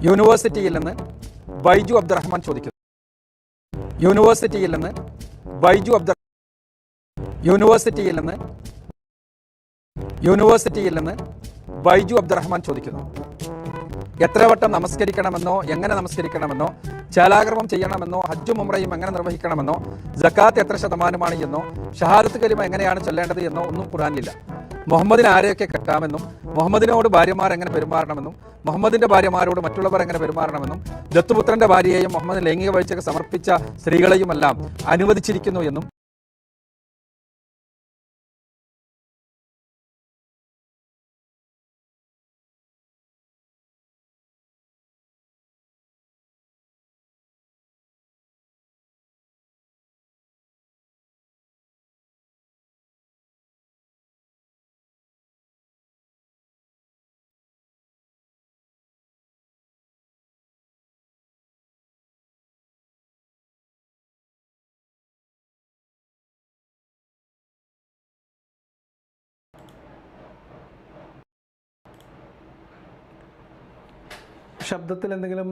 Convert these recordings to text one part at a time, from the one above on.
യൂണിവേഴ്സിറ്റിയിൽ നിന്ന് ബൈജു അബ്ദുറഹ്മാൻ ചോദിക്കുന്നു. യൂണിവേഴ്സിറ്റിയിൽ നിന്ന് ബൈജു അബ്ദുർ യൂണിവേഴ്സിറ്റിയിൽ നിന്ന് യൂണിവേഴ്സിറ്റിയിൽ നിന്ന് ബൈജു അബ്ദുറഹ്മാൻ ചോദിക്കുന്നു. എത്ര വട്ടം നമസ്കരിക്കണമെന്നോ, എങ്ങനെ നമസ്കരിക്കണമെന്നോ, ചാലാകർമ്മം ചെയ്യണമെന്നോ, ഹജ്ജും ഉംറയും എങ്ങനെ നിർവഹിക്കണമെന്നോ, സക്കാത്ത് എത്ര ശതമാനമാണ് എന്നോ, ഷഹാദത്ത് കലിമ എങ്ങനെയാണ് ചൊല്ലേണ്ടത് എന്നോ ഒന്നും ഖുർആനിലില്ല. മുഹമ്മദിന് ആരെയൊക്കെ കെട്ടാമെന്നും, മുഹമ്മദിനോട് ഭാര്യമാർ എങ്ങനെ പെരുമാറണമെന്നും, മുഹമ്മദിന്റെ ഭാര്യമാരോട് മറ്റുള്ളവർ എങ്ങനെ പെരുമാറണമെന്നും, ദത്തുപുത്രന്റെ ഭാര്യയെയും മുഹമ്മദ് ലൈംഗിക വീഴ്ചയ്ക്ക് സമർപ്പിച്ച സ്ത്രീകളെയുമെല്ലാം അനുവദിച്ചിരിക്കുന്നു എന്നും ശബ്ദത്തിൽ എന്തെങ്കിലും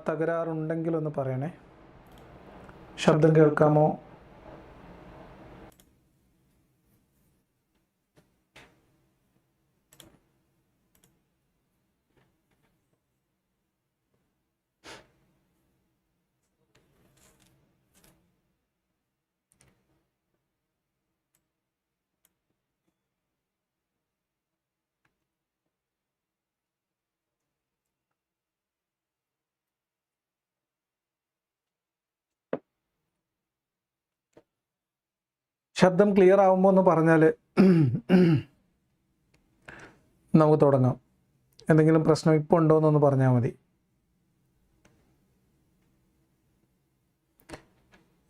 തകരാറുണ്ടെങ്കിൽ ഒന്ന് പറയണേ. ശബ്ദം കേൾക്കാമോ? ശബ്ദം ക്ലിയർ ആവുമ്പോൾ ഒന്ന് പറഞ്ഞാൽ നമുക്ക് തുടങ്ങാം. എന്തെങ്കിലും പ്രശ്നം ഇപ്പോൾ ഉണ്ടോ എന്നൊന്ന് പറഞ്ഞാൽ മതി.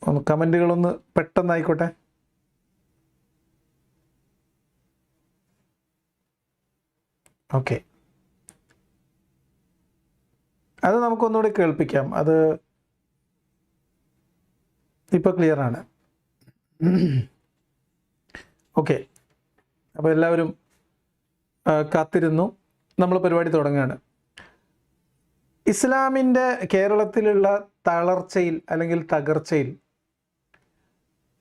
ഒന്ന് കമൻറ്റുകളൊന്ന് പെട്ടെന്നായിക്കോട്ടെ. ഓക്കെ, അത് നമുക്കൊന്നുകൂടി കേൾപ്പിക്കാം. അത് ഇപ്പോൾ ക്ലിയറാണ്. ഓക്കെ, അപ്പോൾ എല്ലാവരും കാത്തിരുന്നു. നമ്മൾ പരിപാടി തുടങ്ങുകയാണ്. ഇസ്ലാമിൻ്റെ കേരളത്തിലുള്ള തളർച്ചയിൽ അല്ലെങ്കിൽ തകർച്ചയിൽ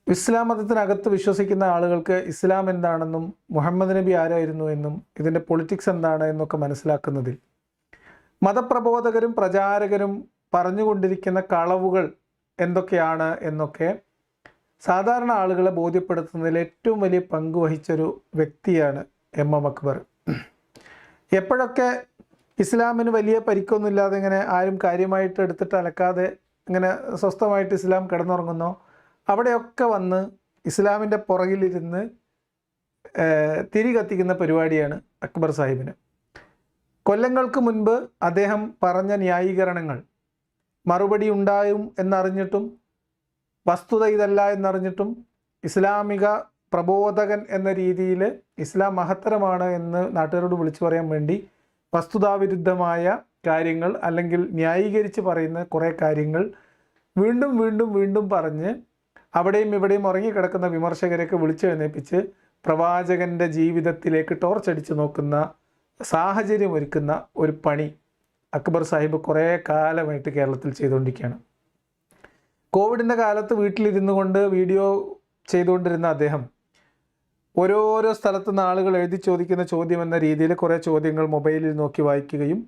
ഇസ്ലാം മതത്തിനകത്ത് വിശ്വസിക്കുന്ന ആളുകൾക്ക് ഇസ്ലാം എന്താണെന്നും മുഹമ്മദ് നബി ആരായിരുന്നു എന്നും ഇതിൻ്റെ പൊളിറ്റിക്സ് എന്താണ് എന്നൊക്കെ മനസ്സിലാക്കുന്നതിൽ മതപ്രബോധകരും പ്രചാരകരും പറഞ്ഞുകൊണ്ടിരിക്കുന്ന കളവുകൾ എന്തൊക്കെയാണ് എന്നൊക്കെ സാധാരണ ആളുകളെ ബോധ്യപ്പെടുത്തുന്നതിൽ ഏറ്റവും വലിയ പങ്ക് വഹിച്ചൊരു വ്യക്തിയാണ് എം അക്ബർ. എപ്പോഴൊക്കെ ഇസ്ലാമിന് വലിയ പരിക്കൊന്നുമില്ലാതെ ഇങ്ങനെ ആരും കാര്യമായിട്ട് എടുത്തിട്ട് അലക്കാതെ ഇങ്ങനെ സ്വസ്ഥമായിട്ട് ഇസ്ലാം കിടന്നുറങ്ങുന്നോ അവിടെയൊക്കെ വന്ന് ഇസ്ലാമിൻ്റെ പുറകിലിരുന്ന് തിരി കത്തിക്കുന്ന പരിപാടിയാണ് അക്ബർ സാഹിബിന്. കൊല്ലങ്ങൾക്ക് മുൻപ് അദ്ദേഹം പറഞ്ഞ ന്യായീകരണങ്ങൾ മറുപടി ഉണ്ടായും എന്നറിഞ്ഞിട്ടും വസ്തുത ഇതല്ല എന്നറിഞ്ഞിട്ടും ഇസ്ലാമിക പ്രബോധകൻ എന്ന രീതിയിൽ ഇസ്ലാം മഹത്തരമാണ് എന്ന് നാട്ടുകാരോട് വിളിച്ചു പറയാൻ വേണ്ടി വസ്തുതാവിരുദ്ധമായ കാര്യങ്ങൾ അല്ലെങ്കിൽ ന്യായീകരിച്ച് പറയുന്ന കുറേ കാര്യങ്ങൾ വീണ്ടും വീണ്ടും വീണ്ടും പറഞ്ഞ് അവിടെയും ഇവിടെയും ഉറങ്ങിക്കിടക്കുന്ന വിമർശകരെയൊക്കെ വിളിച്ചെഴുന്നേൽപ്പിച്ച് പ്രവാചകൻ്റെ ജീവിതത്തിലേക്ക് ടോർച്ചടിച്ച് നോക്കുന്ന സാഹചര്യം ഒരുക്കുന്ന ഒരു പണി അക്ബർ സാഹിബ് കുറേ കാലമായിട്ട് കേരളത്തിൽ ചെയ്തുകൊണ്ടിരിക്കുകയാണ്. കോവിഡിൻ്റെ കാലത്ത് വീട്ടിലിരുന്നു കൊണ്ട് വീഡിയോ ചെയ്തുകൊണ്ടിരുന്ന അദ്ദേഹം ഓരോരോ സ്ഥലത്തു നിന്ന് ആളുകൾ എഴുതി ചോദിക്കുന്ന ചോദ്യം എന്ന രീതിയിൽ കുറേ ചോദ്യങ്ങൾ മൊബൈലിൽ നോക്കി വായിക്കുകയും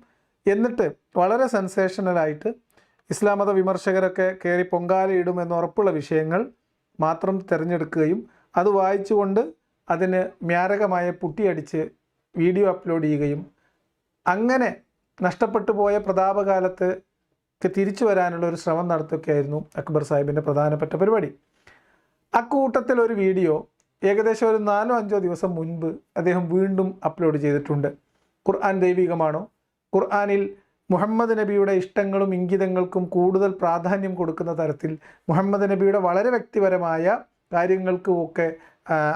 എന്നിട്ട് വളരെ സെൻസേഷണലായിട്ട് ഇസ്ലാം മത വിമർശകരൊക്കെ കയറി പൊങ്കാലയിടുമെന്ന് ഉറപ്പുള്ള വിഷയങ്ങൾ മാത്രം തിരഞ്ഞെടുക്കുകയും അത് വായിച്ചുകൊണ്ട് അതിന് മാരകമായ പുട്ടിയടിച്ച് വീഡിയോ അപ്ലോഡ് ചെയ്യുകയും അങ്ങനെ നഷ്ടപ്പെട്ടു പോയ പ്രതാപകാലത്ത് തിരിച്ചു വരാനുള്ള ഒരു ശ്രമം നടത്തുകയായിരുന്നു അക്ബർ സാഹിബിൻ്റെ പ്രധാനപ്പെട്ട പരിപാടി. അക്കൂട്ടത്തിൽ ഒരു വീഡിയോ ഏകദേശം ഒരു 4-5 ദിവസം മുൻപ് അദ്ദേഹം വീണ്ടും അപ്ലോഡ് ചെയ്തിട്ടുണ്ട്. ഖുർആൻ ദൈവികമാണോ? ഖുർആനിൽ മുഹമ്മദ് നബിയുടെ ഇഷ്ടങ്ങളും ഇംഗിതങ്ങൾക്കും കൂടുതൽ പ്രാധാന്യം കൊടുക്കുന്ന തരത്തിൽ മുഹമ്മദ് നബിയുടെ വളരെ വ്യക്തിപരമായ കാര്യങ്ങൾക്കുമൊക്കെ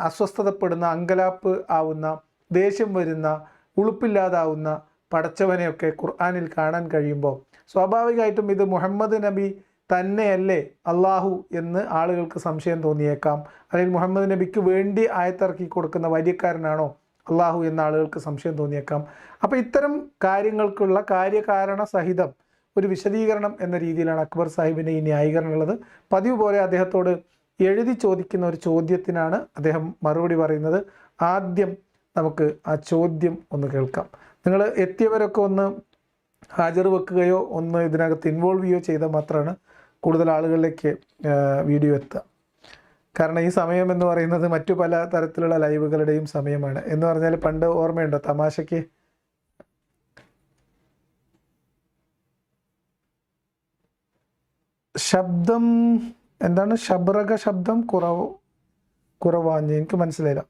അസ്വസ്ഥതപ്പെടുന്ന, അങ്കലാപ്പ് ആവുന്ന, ദേഷ്യം വരുന്ന, ഉളുപ്പില്ലാതാവുന്ന പടച്ചവനെയൊക്കെ ഖുർആനിൽ കാണാൻ കഴിയുമ്പോൾ സ്വാഭാവികമായിട്ടും ഇത് മുഹമ്മദ് നബി തന്നെയല്ലേ അള്ളാഹു എന്ന് ആളുകൾക്ക് സംശയം തോന്നിയേക്കാം. അല്ലെങ്കിൽ മുഹമ്മദ് നബിക്ക് വേണ്ടി ആയത്തിറക്കി കൊടുക്കുന്ന വര്യക്കാരനാണോ അള്ളാഹു എന്ന ആളുകൾക്ക് സംശയം തോന്നിയേക്കാം. അപ്പോൾ ഇത്തരം കാര്യങ്ങൾക്കുള്ള കാര്യകാരണ സഹിതം ഒരു വിശദീകരണം എന്ന രീതിയിലാണ് അക്ബർ സാഹിബിൻ്റെ ഈ ന്യായീകരണം ഉള്ളത്. പതിവ് പോലെ അദ്ദേഹത്തോട് എഴുതി ചോദിക്കുന്ന ഒരു ചോദ്യത്തിനാണ് അദ്ദേഹം മറുപടി പറയുന്നത്. ആദ്യം നമുക്ക് ആ ചോദ്യം ഒന്ന് കേൾക്കാം. നിങ്ങൾ എത്തിയവരൊക്കെ ഒന്ന് ഹാജർ വെക്കുകയോ ഒന്ന് ഇതിനകത്ത് ഇൻവോൾവ് ചെയ്യുകയോ ചെയ്താൽ മാത്രമാണ് കൂടുതൽ ആളുകളിലേക്ക് വീഡിയോ എത്തുക. കാരണം ഈ സമയം എന്ന് പറയുന്നത് മറ്റു പല തരത്തിലുള്ള ലൈവുകളുടെയും സമയമാണ്. എന്ന് പറഞ്ഞാൽ പണ്ട് ഓർമ്മയുണ്ടോ തമാശയ്ക്ക് ശബ്ദം എന്താണ് ശബ്രക ശബ്ദം കുറവാഞ്ഞ് എനിക്ക് മനസ്സിലായില്ല.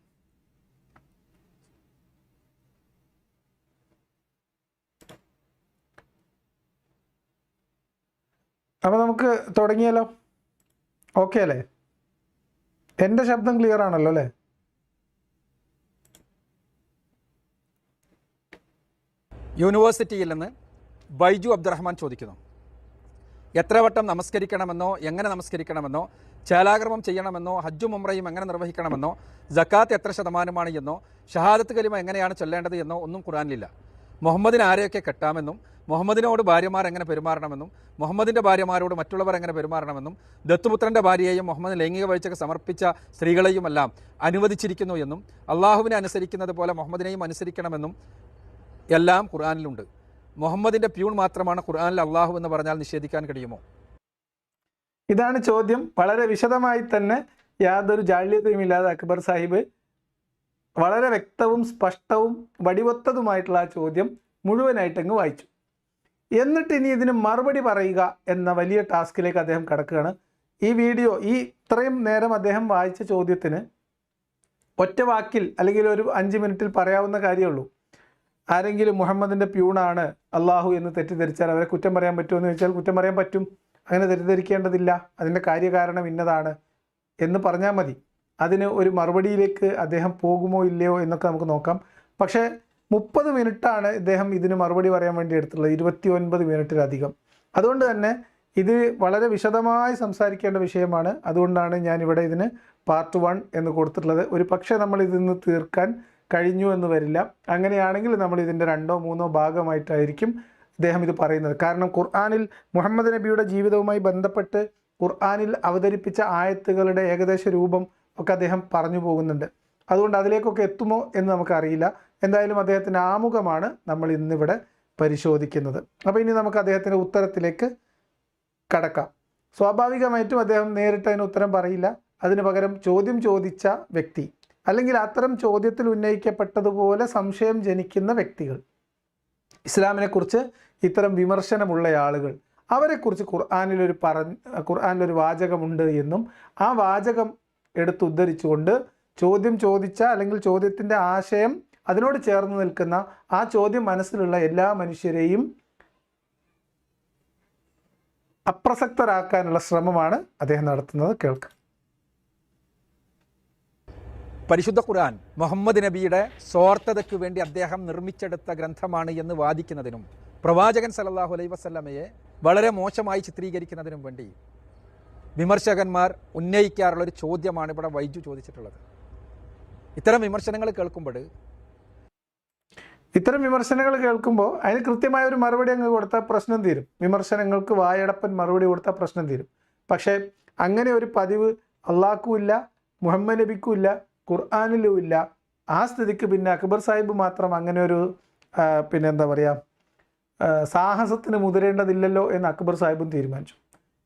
അപ്പോൾ നമുക്ക് തുടങ്ങിയാലോ? ഓക്കെ അല്ലേ? എൻ്റെ ശബ്ദം ക്ലിയർ ആണല്ലോ അല്ലേ? യൂണിവേഴ്സിറ്റിയിൽ നിന്ന് ബൈജു അബ്ദുറഹ്മാൻ ചോദിക്കുന്നു, എത്ര വട്ടം നമസ്കരിക്കണമെന്നോ എങ്ങനെ നമസ്കരിക്കണമെന്നോ ചേലാകർമ്മം ചെയ്യണമെന്നോ ഹജ്ജും ഉംറയും എങ്ങനെ നിർവഹിക്കണമെന്നോ ജക്കാത്ത് എത്ര ശതമാനമാണ് എന്നോ ഷഹാദത്ത് കലിമ എങ്ങനെയാണ് ചൊല്ലേണ്ടത് എന്നോ ഒന്നും ഖുർആനിലില്ല. മുഹമ്മദിന് ആരെയൊക്കെ കെട്ടാമെന്നും മുഹമ്മദിനോട് ഭാര്യമാർ എങ്ങനെ പെരുമാറണമെന്നും മുഹമ്മദിൻ്റെ ഭാര്യമാരോട് മറ്റുള്ളവർ എങ്ങനെ പെരുമാറണമെന്നും ദത്തുപുത്രൻ്റെ ഭാര്യയെയും മുഹമ്മദ് ലൈംഗിക വീഴ്ചയ്ക്ക് സമർപ്പിച്ച സ്ത്രീകളെയുമെല്ലാം അനുവദിച്ചിരിക്കുന്നു എന്നും അള്ളാഹുവിനെ അനുസരിക്കുന്നത് പോലെ മുഹമ്മദിനെയും അനുസരിക്കണമെന്നും എല്ലാം ഖുർആനിലുണ്ട്. മുഹമ്മദിൻ്റെ പ്യൂൺ മാത്രമാണ് ഖുർആനിൽ അള്ളാഹു എന്ന് പറഞ്ഞാൽ നിഷേധിക്കാൻ കഴിയുമോ? ഇതാണ് ചോദ്യം. വളരെ വിശദമായി തന്നെ യാതൊരു ജാള്യതയുമില്ലാതെ അക്ബർ സാഹിബ് വളരെ വ്യക്തവും സ്പഷ്ടവും വടിവത്തതുമായിട്ടുള്ള ആ ചോദ്യം മുഴുവനായിട്ടങ്ങ് വായിച്ചു. എന്നിട്ട് ഇനി ഇതിന് മറുപടി പറയുക എന്ന വലിയ ടാസ്കിലേക്ക് അദ്ദേഹം കടക്കുകയാണ്. ഈ വീഡിയോ ഇത്രയും നേരം അദ്ദേഹം വായിച്ച ചോദ്യത്തിന് ഒറ്റ വാക്കിൽ അല്ലെങ്കിൽ ഒരു 5 മിനിറ്റിൽ പറയാവുന്ന കാര്യമുള്ളൂ. ആരെങ്കിലും മുഹമ്മദിൻ്റെ പ്യൂണാണ് അള്ളാഹു എന്ന് തെറ്റിദ്ധരിച്ചാൽ അവരെ കുറ്റം പറയാൻ പറ്റുമോ എന്ന് ചോദിച്ചാൽ കുറ്റം പറയാൻ പറ്റും. അങ്ങനെ തെറ്റിദ്ധരിക്കേണ്ടതില്ല, അതിൻ്റെ കാര്യകാരണം ഇന്നതാണ് എന്ന് പറഞ്ഞാൽ മതി. അതിന് ഒരു മറുപടിയിലേക്ക് അദ്ദേഹം പോകുമോ ഇല്ലയോ എന്നൊക്കെ നമുക്ക് നോക്കാം. പക്ഷേ 30 മിനിറ്റാണ് ഇദ്ദേഹം ഇതിന് മറുപടി പറയാൻ വേണ്ടി എടുത്തുള്ളത്, 29 മിനിറ്റിലധികം. അതുകൊണ്ട് തന്നെ ഇത് വളരെ വിശദമായി സംസാരിക്കേണ്ട വിഷയമാണ്. അതുകൊണ്ടാണ് ഞാനിവിടെ ഇതിന് പാർട്ട് 1 എന്ന് കൊടുത്തിട്ടുള്ളത്. ഒരു പക്ഷേ നമ്മൾ ഇതിന്ന് തീർക്കാൻ കഴിഞ്ഞു എന്ന് വരില്ല. അങ്ങനെയാണെങ്കിൽ നമ്മൾ ഇതിൻ്റെ 2ഓ 3ഓ ഭാഗമായിട്ടായിരിക്കും അദ്ദേഹം ഇത് പറയുന്നത്. കാരണം ഖുർആനിൽ മുഹമ്മദ് നബിയുടെ ജീവിതവുമായി ബന്ധപ്പെട്ട് ഖുർആനിൽ അവതരിപ്പിച്ച ആയത്തുകളുടെ ഏകദേശ രൂപം ഒക്കെ അദ്ദേഹം പറഞ്ഞു പോകുന്നുണ്ട്. അതുകൊണ്ട് അതിലേക്കൊക്കെ എത്തുമോ എന്ന് നമുക്കറിയില്ല. എന്തായാലും അദ്ദേഹത്തിൻ്റെ ആമുഖമാണ് നമ്മൾ ഇന്നിവിടെ പരിശോധിക്കുന്നത്. അപ്പോൾ ഇനി നമുക്ക് അദ്ദേഹത്തിൻ്റെ ഉത്തരത്തിലേക്ക് കടക്കാം. സ്വാഭാവികമായിട്ടും അദ്ദേഹം നേരിട്ട് അതിന് ഉത്തരം പറയില്ല. അതിന് പകരം ചോദ്യം ചോദിച്ച വ്യക്തി അല്ലെങ്കിൽ അത്തരം ചോദ്യത്തിൽ ഉന്നയിക്കപ്പെട്ടതുപോലെ സംശയം ജനിക്കുന്ന വ്യക്തികൾ, ഇസ്ലാമിനെക്കുറിച്ച് ഇത്തരം വിമർശനമുള്ള ആളുകൾ, അവരെക്കുറിച്ച് ഖുർആനിലൊരു വാചകമുണ്ട് എന്നും ആ വാചകം എടുത്തുദ്ധരിച്ചുകൊണ്ട് ചോദ്യം ചോദിച്ച അല്ലെങ്കിൽ ചോദ്യത്തിൻ്റെ ആശയം അതിനോട് ചേർന്ന് നിൽക്കുന്ന ആ ചോദ്യം മനസ്സിലുള്ള എല്ലാ മനുഷ്യരെയും അപ്രസക്തരാക്കാനുള്ള ശ്രമമാണ് അദ്ദേഹം നടത്തുന്നത്. കേൾക്കാം. പരിശുദ്ധ ഖുർആൻ മുഹമ്മദ് നബിയുടെ സ്വാർത്ഥതയ്ക്ക് വേണ്ടി അദ്ദേഹം നിർമ്മിച്ചെടുത്ത ഗ്രന്ഥമാണ് എന്ന് വാദിക്കുന്നതിനും പ്രവാചകൻ സല്ലല്ലാഹു അലൈഹി വസല്ലമയെ വളരെ മോശമായി ചിത്രീകരിക്കുന്നതിനും വേണ്ടി വിമർശകന്മാർ ഉന്നയിക്കാറുള്ളൊരു ചോദ്യമാണ് ഇവിടെ വൈജു ചോദിച്ചിട്ടുള്ളത്. ഇത്തരം വിമർശനങ്ങൾ കേൾക്കുമ്പോൾ അതിന് കൃത്യമായ ഒരു മറുപടി അങ്ങ് കൊടുത്താൽ പ്രശ്നം തീരും. വിമർശനങ്ങൾക്ക് വായടപ്പൻ മറുപടി കൊടുത്താൽ പ്രശ്നം തീരും. പക്ഷേ അങ്ങനെ ഒരു പതിവ് അള്ളാഹ്ക്കും ഇല്ല, മുഹമ്മദ് നബിക്കും ഇല്ല, ഖുർആനിലും ഇല്ല. ആ സ്ഥിതിക്ക് പിന്നെ അക്ബർ സാഹിബ് മാത്രം അങ്ങനെ ഒരു സാഹസത്തിന് മുതിരേണ്ടതില്ലല്ലോ എന്ന് അക്ബർ സാഹിബും തീരുമാനിച്ചു.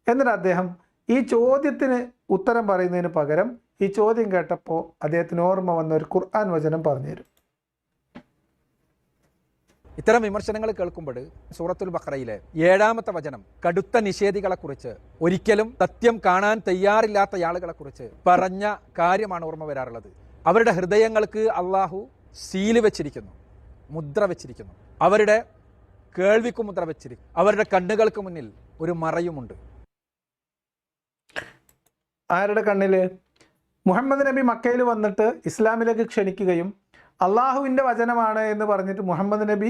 എന്നിട്ട് അദ്ദേഹം ഈ ചോദ്യത്തിന് ഉത്തരം പറയുന്നതിന് പകരം ഈ ചോദ്യം കേട്ടപ്പോൾ അദ്ദേഹത്തിന് ഓർമ്മ വന്ന ഒരു ഖുർആൻ വചനം പറഞ്ഞുതരും. ഇത്തരം വിമർശനങ്ങൾ കേൾക്കുമ്പോൾ സൂറത്തുൽ ബഖറയിലെ 7-ാമത്തെ വചനം കടുത്ത നിഷേധികളെക്കുറിച്ച്, ഒരിക്കലും സത്യം കാണാൻ തയ്യാറില്ലാത്ത ആളുകളെക്കുറിച്ച് പറഞ്ഞ കാര്യമാണ് ഓർമ്മ വരാറുള്ളത്. അവരുടെ ഹൃദയങ്ങൾക്ക് അള്ളാഹു സീല് വെച്ചിരിക്കുന്നു, മുദ്ര വെച്ചിരിക്കുന്നു. അവരുടെ കേൾവിക്ക് മുദ്ര വെച്ചിരിക്കുന്നു. അവരുടെ കണ്ണുകൾക്ക് മുന്നിൽ ഒരു മറയുമുണ്ട്. ആരുടെ കണ്ണില്? മുഹമ്മദ് നബി മക്കയിൽ വന്നിട്ട് ഇസ്ലാമിലേക്ക് ക്ഷണിക്കുകയും അള്ളാഹുവിൻ്റെ വചനമാണ് എന്ന് പറഞ്ഞിട്ട് മുഹമ്മദ് നബി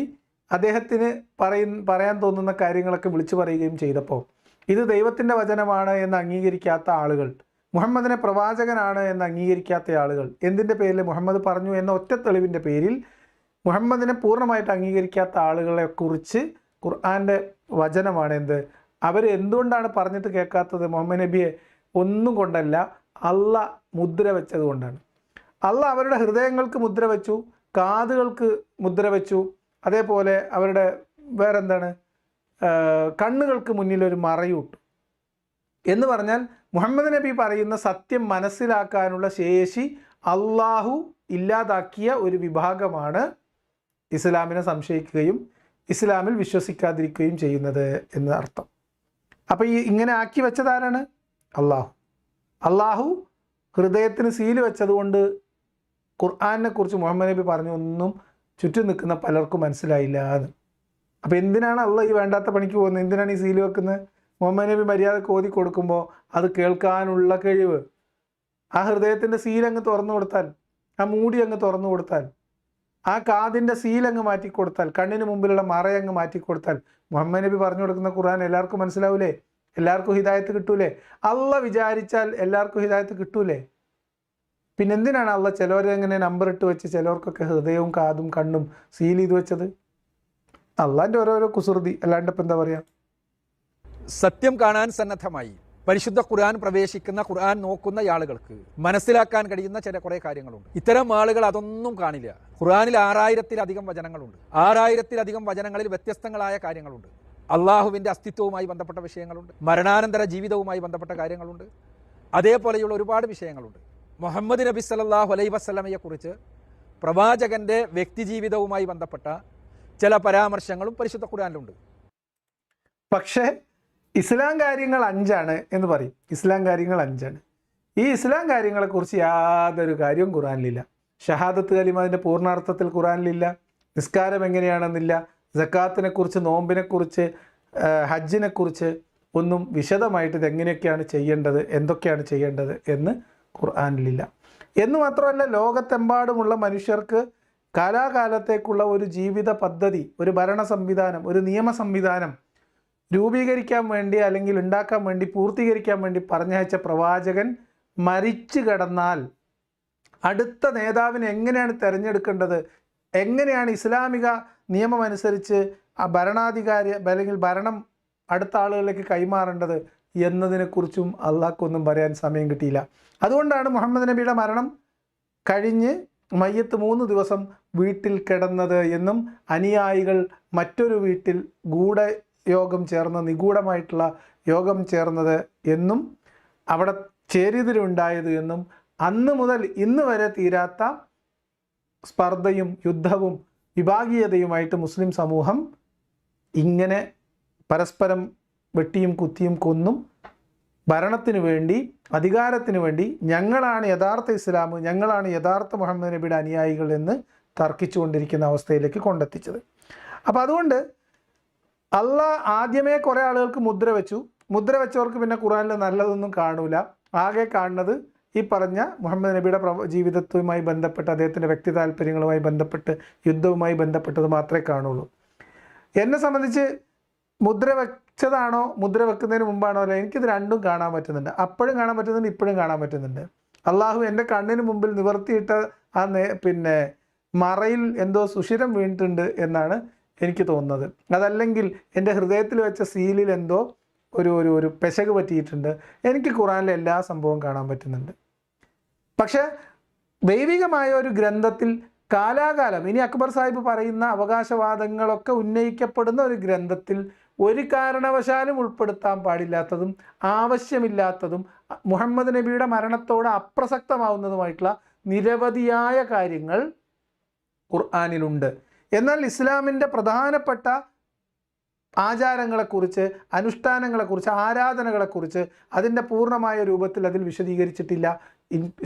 അദ്ദേഹത്തിന് പറയാൻ തോന്നുന്ന കാര്യങ്ങളൊക്കെ വിളിച്ചു പറയുകയും ചെയ്തപ്പോൾ ഇത് ദൈവത്തിൻ്റെ വചനമാണ് എന്ന് അംഗീകരിക്കാത്ത ആളുകൾ മുഹമ്മദിനെ പ്രവാചകനാണ് എന്ന് അംഗീകരിക്കാത്ത ആളുകൾ, എന്തിൻ്റെ പേരിൽ മുഹമ്മദ് പറഞ്ഞു എന്ന ഒറ്റ തെളിവിൻ്റെ പേരിൽ മുഹമ്മദിനെ പൂർണ്ണമായിട്ട് അംഗീകരിക്കാത്ത ആളുകളെക്കുറിച്ച് ഖുർആൻ്റെ വചനമാണ് എന്ത്, അവർ എന്തുകൊണ്ടാണ് പറഞ്ഞിട്ട് കേൾക്കാത്തത്? മുഹമ്മദ് നബിയെ ഒന്നും കൊണ്ടല്ല, അള്ള മുദ്ര വെച്ചത് കൊണ്ടാണ്. അള്ള അവരുടെ ഹൃദയങ്ങൾക്ക് മുദ്ര വെച്ചു, കാതുകൾക്ക് മുദ്ര വെച്ചു, അതേപോലെ അവരുടെ വേറെന്താണ്, കണ്ണുകൾക്ക് മുന്നിൽ ഒരു മറയൂട്ടു. എന്ന് പറഞ്ഞാൽ മുഹമ്മദ് നബി പറയുന്ന സത്യം മനസ്സിലാക്കാനുള്ള ശേഷി അള്ളാഹു ഇല്ലാതാക്കിയ ഒരു വിഭാഗമാണ് ഇസ്ലാമിനെ സംശയിക്കുകയും ഇസ്ലാമിൽ വിശ്വസിക്കാതിരിക്കുകയും ചെയ്യുന്നത് എന്ന് അർത്ഥം. അപ്പോൾ ഇങ്ങനെ ആക്കി വെച്ചതാരാണ്? അള്ളാഹു ഹൃദയത്തിന് സീല് വെച്ചതുകൊണ്ട് ഖുർആനെ കുറിച്ച് മുഹമ്മദ് നബി പറഞ്ഞു ഒന്നും ചുറ്റും നിൽക്കുന്ന പലർക്കും മനസ്സിലായില്ല എന്ന്. അപ്പോൾ എന്തിനാണ് അള്ളാഹ് ഈ വേണ്ടാത്ത പണിക്ക് പോകുന്നത്? എന്തിനാണ് ഈ സീല് വെക്കുന്നത്? മുഹമ്മദ് നബി മര്യാദക്ക് ഓതി കൊടുക്കുമ്പോൾ അത് കേൾക്കാനുള്ള കഴിവ്, ആ ഹൃദയത്തിൻ്റെ സീലങ്ങ് തുറന്നു കൊടുത്താൽ, ആ മൂടി അങ്ങ് തുറന്നു കൊടുത്താൽ, ആ കാതിൻ്റെ സീലങ്ങ് മാറ്റിക്കൊടുത്താൽ, കണ്ണിന് മുമ്പിലുള്ള മറയങ്ങ് മാറ്റിക്കൊടുത്താൽ മുഹമ്മദ് നബി പറഞ്ഞു കൊടുക്കുന്ന ഖുർആൻ എല്ലാവർക്കും മനസ്സിലാവൂലേ? എല്ലാവർക്കും ഹിദായത്ത് കിട്ടൂലേ? അള്ളാഹ് വിചാരിച്ചാൽ എല്ലാവർക്കും ഹിദായത്ത് കിട്ടൂലേ? പിന്നെന്തിനാണ് അള്ളാഹ് ചിലവരെങ്ങനെ നമ്പർ ഇട്ട് വെച്ച് ചിലവർക്കൊക്കെ ഹൃദയവും കാതും കണ്ണും സീൽ ചെയ്ത് വെച്ചത്? അള്ളാഹിൻ്റെ ഓരോരോ കുസൃതി, അല്ലാണ്ട് ഇപ്പം എന്താ പറയുക? സത്യം കാണാൻ സന്നദ്ധമായി പരിശുദ്ധ ഖുർആൻ പ്രവേശിക്കുന്ന, ഖുർആൻ നോക്കുന്ന ആളുകൾക്ക് മനസ്സിലാക്കാൻ കഴിയുന്ന കുറേ കാര്യങ്ങളുണ്ട്. ഇത്തരം ആളുകൾ അതൊന്നും കാണില്ല. ഖുർആനിൽ 6000-ലധികം വചനങ്ങളുണ്ട്. 6000-ലധികം വചനങ്ങളിൽ വ്യത്യസ്തങ്ങളായ കാര്യങ്ങളുണ്ട്. അള്ളാഹുവിൻ്റെ അസ്തിത്വവുമായി ബന്ധപ്പെട്ട വിഷയങ്ങളുണ്ട്, മരണാനന്തര ജീവിതവുമായി ബന്ധപ്പെട്ട കാര്യങ്ങളുണ്ട്, അതേപോലെയുള്ള ഒരുപാട് വിഷയങ്ങളുണ്ട്. മുഹമ്മദ് നബി സല്ലല്ലാഹു അലൈഹി വസല്ലമയെ കുറിച്ച് പ്രവാചകന്റെ വ്യക്തിജീവിതവുമായി ബന്ധപ്പെട്ട ചില പരാമർശങ്ങളും പരിശുദ്ധ ഖുർആനിലുണ്ട്. പക്ഷേ ഇസ്ലാം കാര്യങ്ങൾ 5 എന്ന് പറയും. ഇസ്ലാം കാര്യങ്ങൾ 5. ഈ ഇസ്ലാം കാര്യങ്ങളെക്കുറിച്ച് യാതൊരു കാര്യവും ഖുർആനിലില്ല. ഷഹാദത്ത് കലിമ അതിൻ്റെ പൂർണ്ണാർത്ഥത്തിൽ ഖുർആനിലില്ല. നിസ്കാരം എങ്ങനെയാണെന്നില്ല. സക്കാത്തിനെക്കുറിച്ച്, നോമ്പിനെക്കുറിച്ച്, ഹജ്ജിനെക്കുറിച്ച് ഒന്നും വിശദമായിട്ട് ഇതെങ്ങനെയൊക്കെയാണ് ചെയ്യേണ്ടത്, എന്തൊക്കെയാണ് ചെയ്യേണ്ടത് എന്ന് ഖുർആനിലില്ല. എന്ന് മാത്രമല്ല, ലോകത്തെമ്പാടുമുള്ള മനുഷ്യർക്ക് കാലാകാലത്തേക്കുള്ള ഒരു ജീവിത പദ്ധതി, ഒരു ഭരണ സംവിധാനം, ഒരു നിയമ സംവിധാനം രൂപീകരിക്കാൻ വേണ്ടി അല്ലെങ്കിൽ ഉണ്ടാക്കാൻ വേണ്ടി, പൂർത്തീകരിക്കാൻ വേണ്ടി പറഞ്ഞയച്ച പ്രവാചകൻ മരിച്ചു കിടന്നാൽ അടുത്ത നേതാവിനെ എങ്ങനെയാണ് തിരഞ്ഞെടുക്കേണ്ടത്, എങ്ങനെയാണ് ഇസ്ലാമിക നിയമം അനുസരിച്ച് ആ ഭരണാധികാരി അല്ലെങ്കിൽ ഭരണം അടുത്ത ആളുകളിലേക്ക് കൈമാറേണ്ടത് എന്നതിനെക്കുറിച്ചും അള്ളാഹ്ക്കൊന്നും പറയാൻ സമയം കിട്ടിയില്ല. അതുകൊണ്ടാണ് മുഹമ്മദ് നബിയുടെ മരണം കഴിഞ്ഞ് മയ്യത്ത് 3 ദിവസം വീട്ടിൽ കിടന്നത് എന്നും അനുയായികൾ മറ്റൊരു വീട്ടിൽ യോഗം ചേർന്ന്, നിഗൂഢമായിട്ടുള്ള യോഗം ചേർന്നത് എന്നും അവിടെ ചേരിതിരുണ്ടായത് എന്നും അന്ന് മുതൽ ഇന്ന് വരെ തീരാത്ത സ്പർദ്ധയും യുദ്ധവും വിഭാഗീയതയുമായിട്ട് മുസ്ലിം സമൂഹം ഇങ്ങനെ പരസ്പരം വെട്ടിയും കുത്തിയും കൊന്നും ഭരണത്തിന് വേണ്ടി, അധികാരത്തിന് വേണ്ടി ഞങ്ങളാണ് യഥാർത്ഥ ഇസ്ലാം, ഞങ്ങളാണ് യഥാർത്ഥ മുഹമ്മദ് നബിയുടെ അനുയായികൾ എന്ന് തർക്കിച്ചുകൊണ്ടിരിക്കുന്ന അവസ്ഥയിലേക്ക് കൊണ്ടെത്തിച്ചത്. അപ്പോൾ അതുകൊണ്ട് അള്ളാഹ് ആദ്യമേ കുറേ ആളുകൾക്ക് മുദ്ര വെച്ചു. മുദ്ര വെച്ചവർക്ക് പിന്നെ ഖുർആനിൽ നല്ലതൊന്നും കാണൂല. ആകെ കാണുന്നത് ഈ പറഞ്ഞ മുഹമ്മദ് നബിയുടെ ജീവിതവുമായി ബന്ധപ്പെട്ട്, അദ്ദേഹത്തിൻ്റെ വ്യക്തി താല്പര്യങ്ങളുമായി ബന്ധപ്പെട്ട്, യുദ്ധവുമായി ബന്ധപ്പെട്ടത് മാത്രമേ കാണുള്ളൂ. എന്നെ സംബന്ധിച്ച് മുദ്ര വെച്ചതാണോ മുദ്ര വെക്കുന്നതിന് മുമ്പാണോ അല്ല, എനിക്കിത് രണ്ടും കാണാൻ പറ്റുന്നുണ്ട്. അപ്പോഴും കാണാൻ പറ്റുന്നുണ്ട്, ഇപ്പോഴും കാണാൻ പറ്റുന്നുണ്ട്. അള്ളാഹു എൻ്റെ കണ്ണിന് മുമ്പിൽ നിവർത്തിയിട്ട ആ പിന്നെ മറയിൽ എന്തോ സുഷിരം വീണിട്ടുണ്ട് എന്നാണ് എനിക്ക് തോന്നുന്നത്. അതല്ലെങ്കിൽ എൻ്റെ ഹൃദയത്തിൽ വെച്ച സീലിൽ എന്തോ ഒരു പെശക് പറ്റിയിട്ടുണ്ട്. എനിക്ക് ഖുർആനിലെ എല്ലാ സംഭവവും കാണാൻ പറ്റുന്നുണ്ട്. പക്ഷേ ദൈവികമായ ഒരു ഗ്രന്ഥത്തിൽ കാലാകാലം, ഇനി അക്ബർ സാഹിബ് പറയുന്ന അവകാശവാദങ്ങളൊക്കെ ഉന്നയിക്കപ്പെടുന്ന ഒരു ഗ്രന്ഥത്തിൽ ഒരു കാരണവശാലും ഉൾപ്പെടുത്താൻ പാടില്ലാത്തതും ആവശ്യമില്ലാത്തതും മുഹമ്മദ് നബിയുടെ മരണത്തോട് അപ്രസക്തമാവുന്നതുമായിട്ടുള്ള നിരവധിയായ കാര്യങ്ങൾ ഖുർആനിലുണ്ട്. എന്നാൽ ഇസ്ലാമിൻ്റെ പ്രധാനപ്പെട്ട ആചാരങ്ങളെക്കുറിച്ച്, അനുഷ്ഠാനങ്ങളെക്കുറിച്ച്, ആരാധനകളെക്കുറിച്ച് അതിൻ്റെ പൂർണ്ണമായ രൂപത്തിൽ അതിൽ വിശദീകരിച്ചിട്ടില്ല.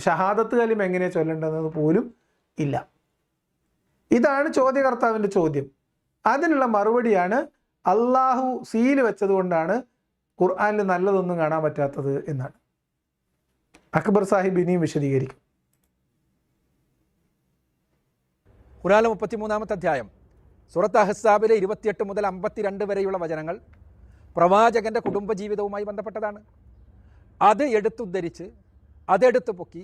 ഷഹാദത്ത് കലിമ എങ്ങനെ ചൊല്ലേണ്ടതെന്ന് പോലും ഇല്ല. ഇതാണ് ചോദ്യകർത്താവിൻ്റെ ചോദ്യം. അതിനുള്ള മറുപടിയാണ് അള്ളാഹു സീല് വെച്ചതുകൊണ്ടാണ് ഖുർആനിൽ നല്ലതൊന്നും കാണാൻ പറ്റാത്തത് എന്നാണ്. അക്ബർ സാഹിബ് ഇനിയും വിശദീകരിക്കും. ഖുർആനിലെ 33-ാമത്തെ അധ്യായം സൂറത്ത് അഹ്സാബിലെ 28 മുതൽ 52 വരെയുള്ള വചനങ്ങൾ പ്രവാചകന്റെ കുടുംബജീവിതവുമായി ബന്ധപ്പെട്ടതാണ്. അത് എടുത്തുദ്ധരിച്ച് അതെടുത്ത് പൊക്കി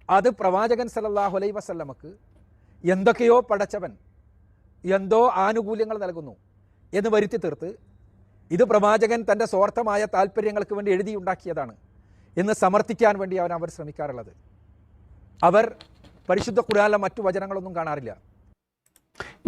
അത് പ്രവാചകൻ സല്ലല്ലാഹു അലൈഹി വസല്ലമക്ക് എന്തൊക്കെയോ പടച്ചവൻ എന്തോ ആനുകൂല്യങ്ങൾ നൽകുന്നു എന്ന് വരുത്തി തീർത്ത് ഇത് പ്രവാചകൻ തൻ്റെ സ്വാർത്ഥമായ താല്പര്യങ്ങൾക്ക് വേണ്ടി എഴുതിയുണ്ടാക്കിയതാണ് എന്ന് സമർത്ഥിക്കാൻ വേണ്ടി അവർ ശ്രമിക്കാറുള്ളത്. അവർ പരിശുദ്ധ ഖുർആനിലെ മറ്റു വചനങ്ങളൊന്നും കാണാറില്ല.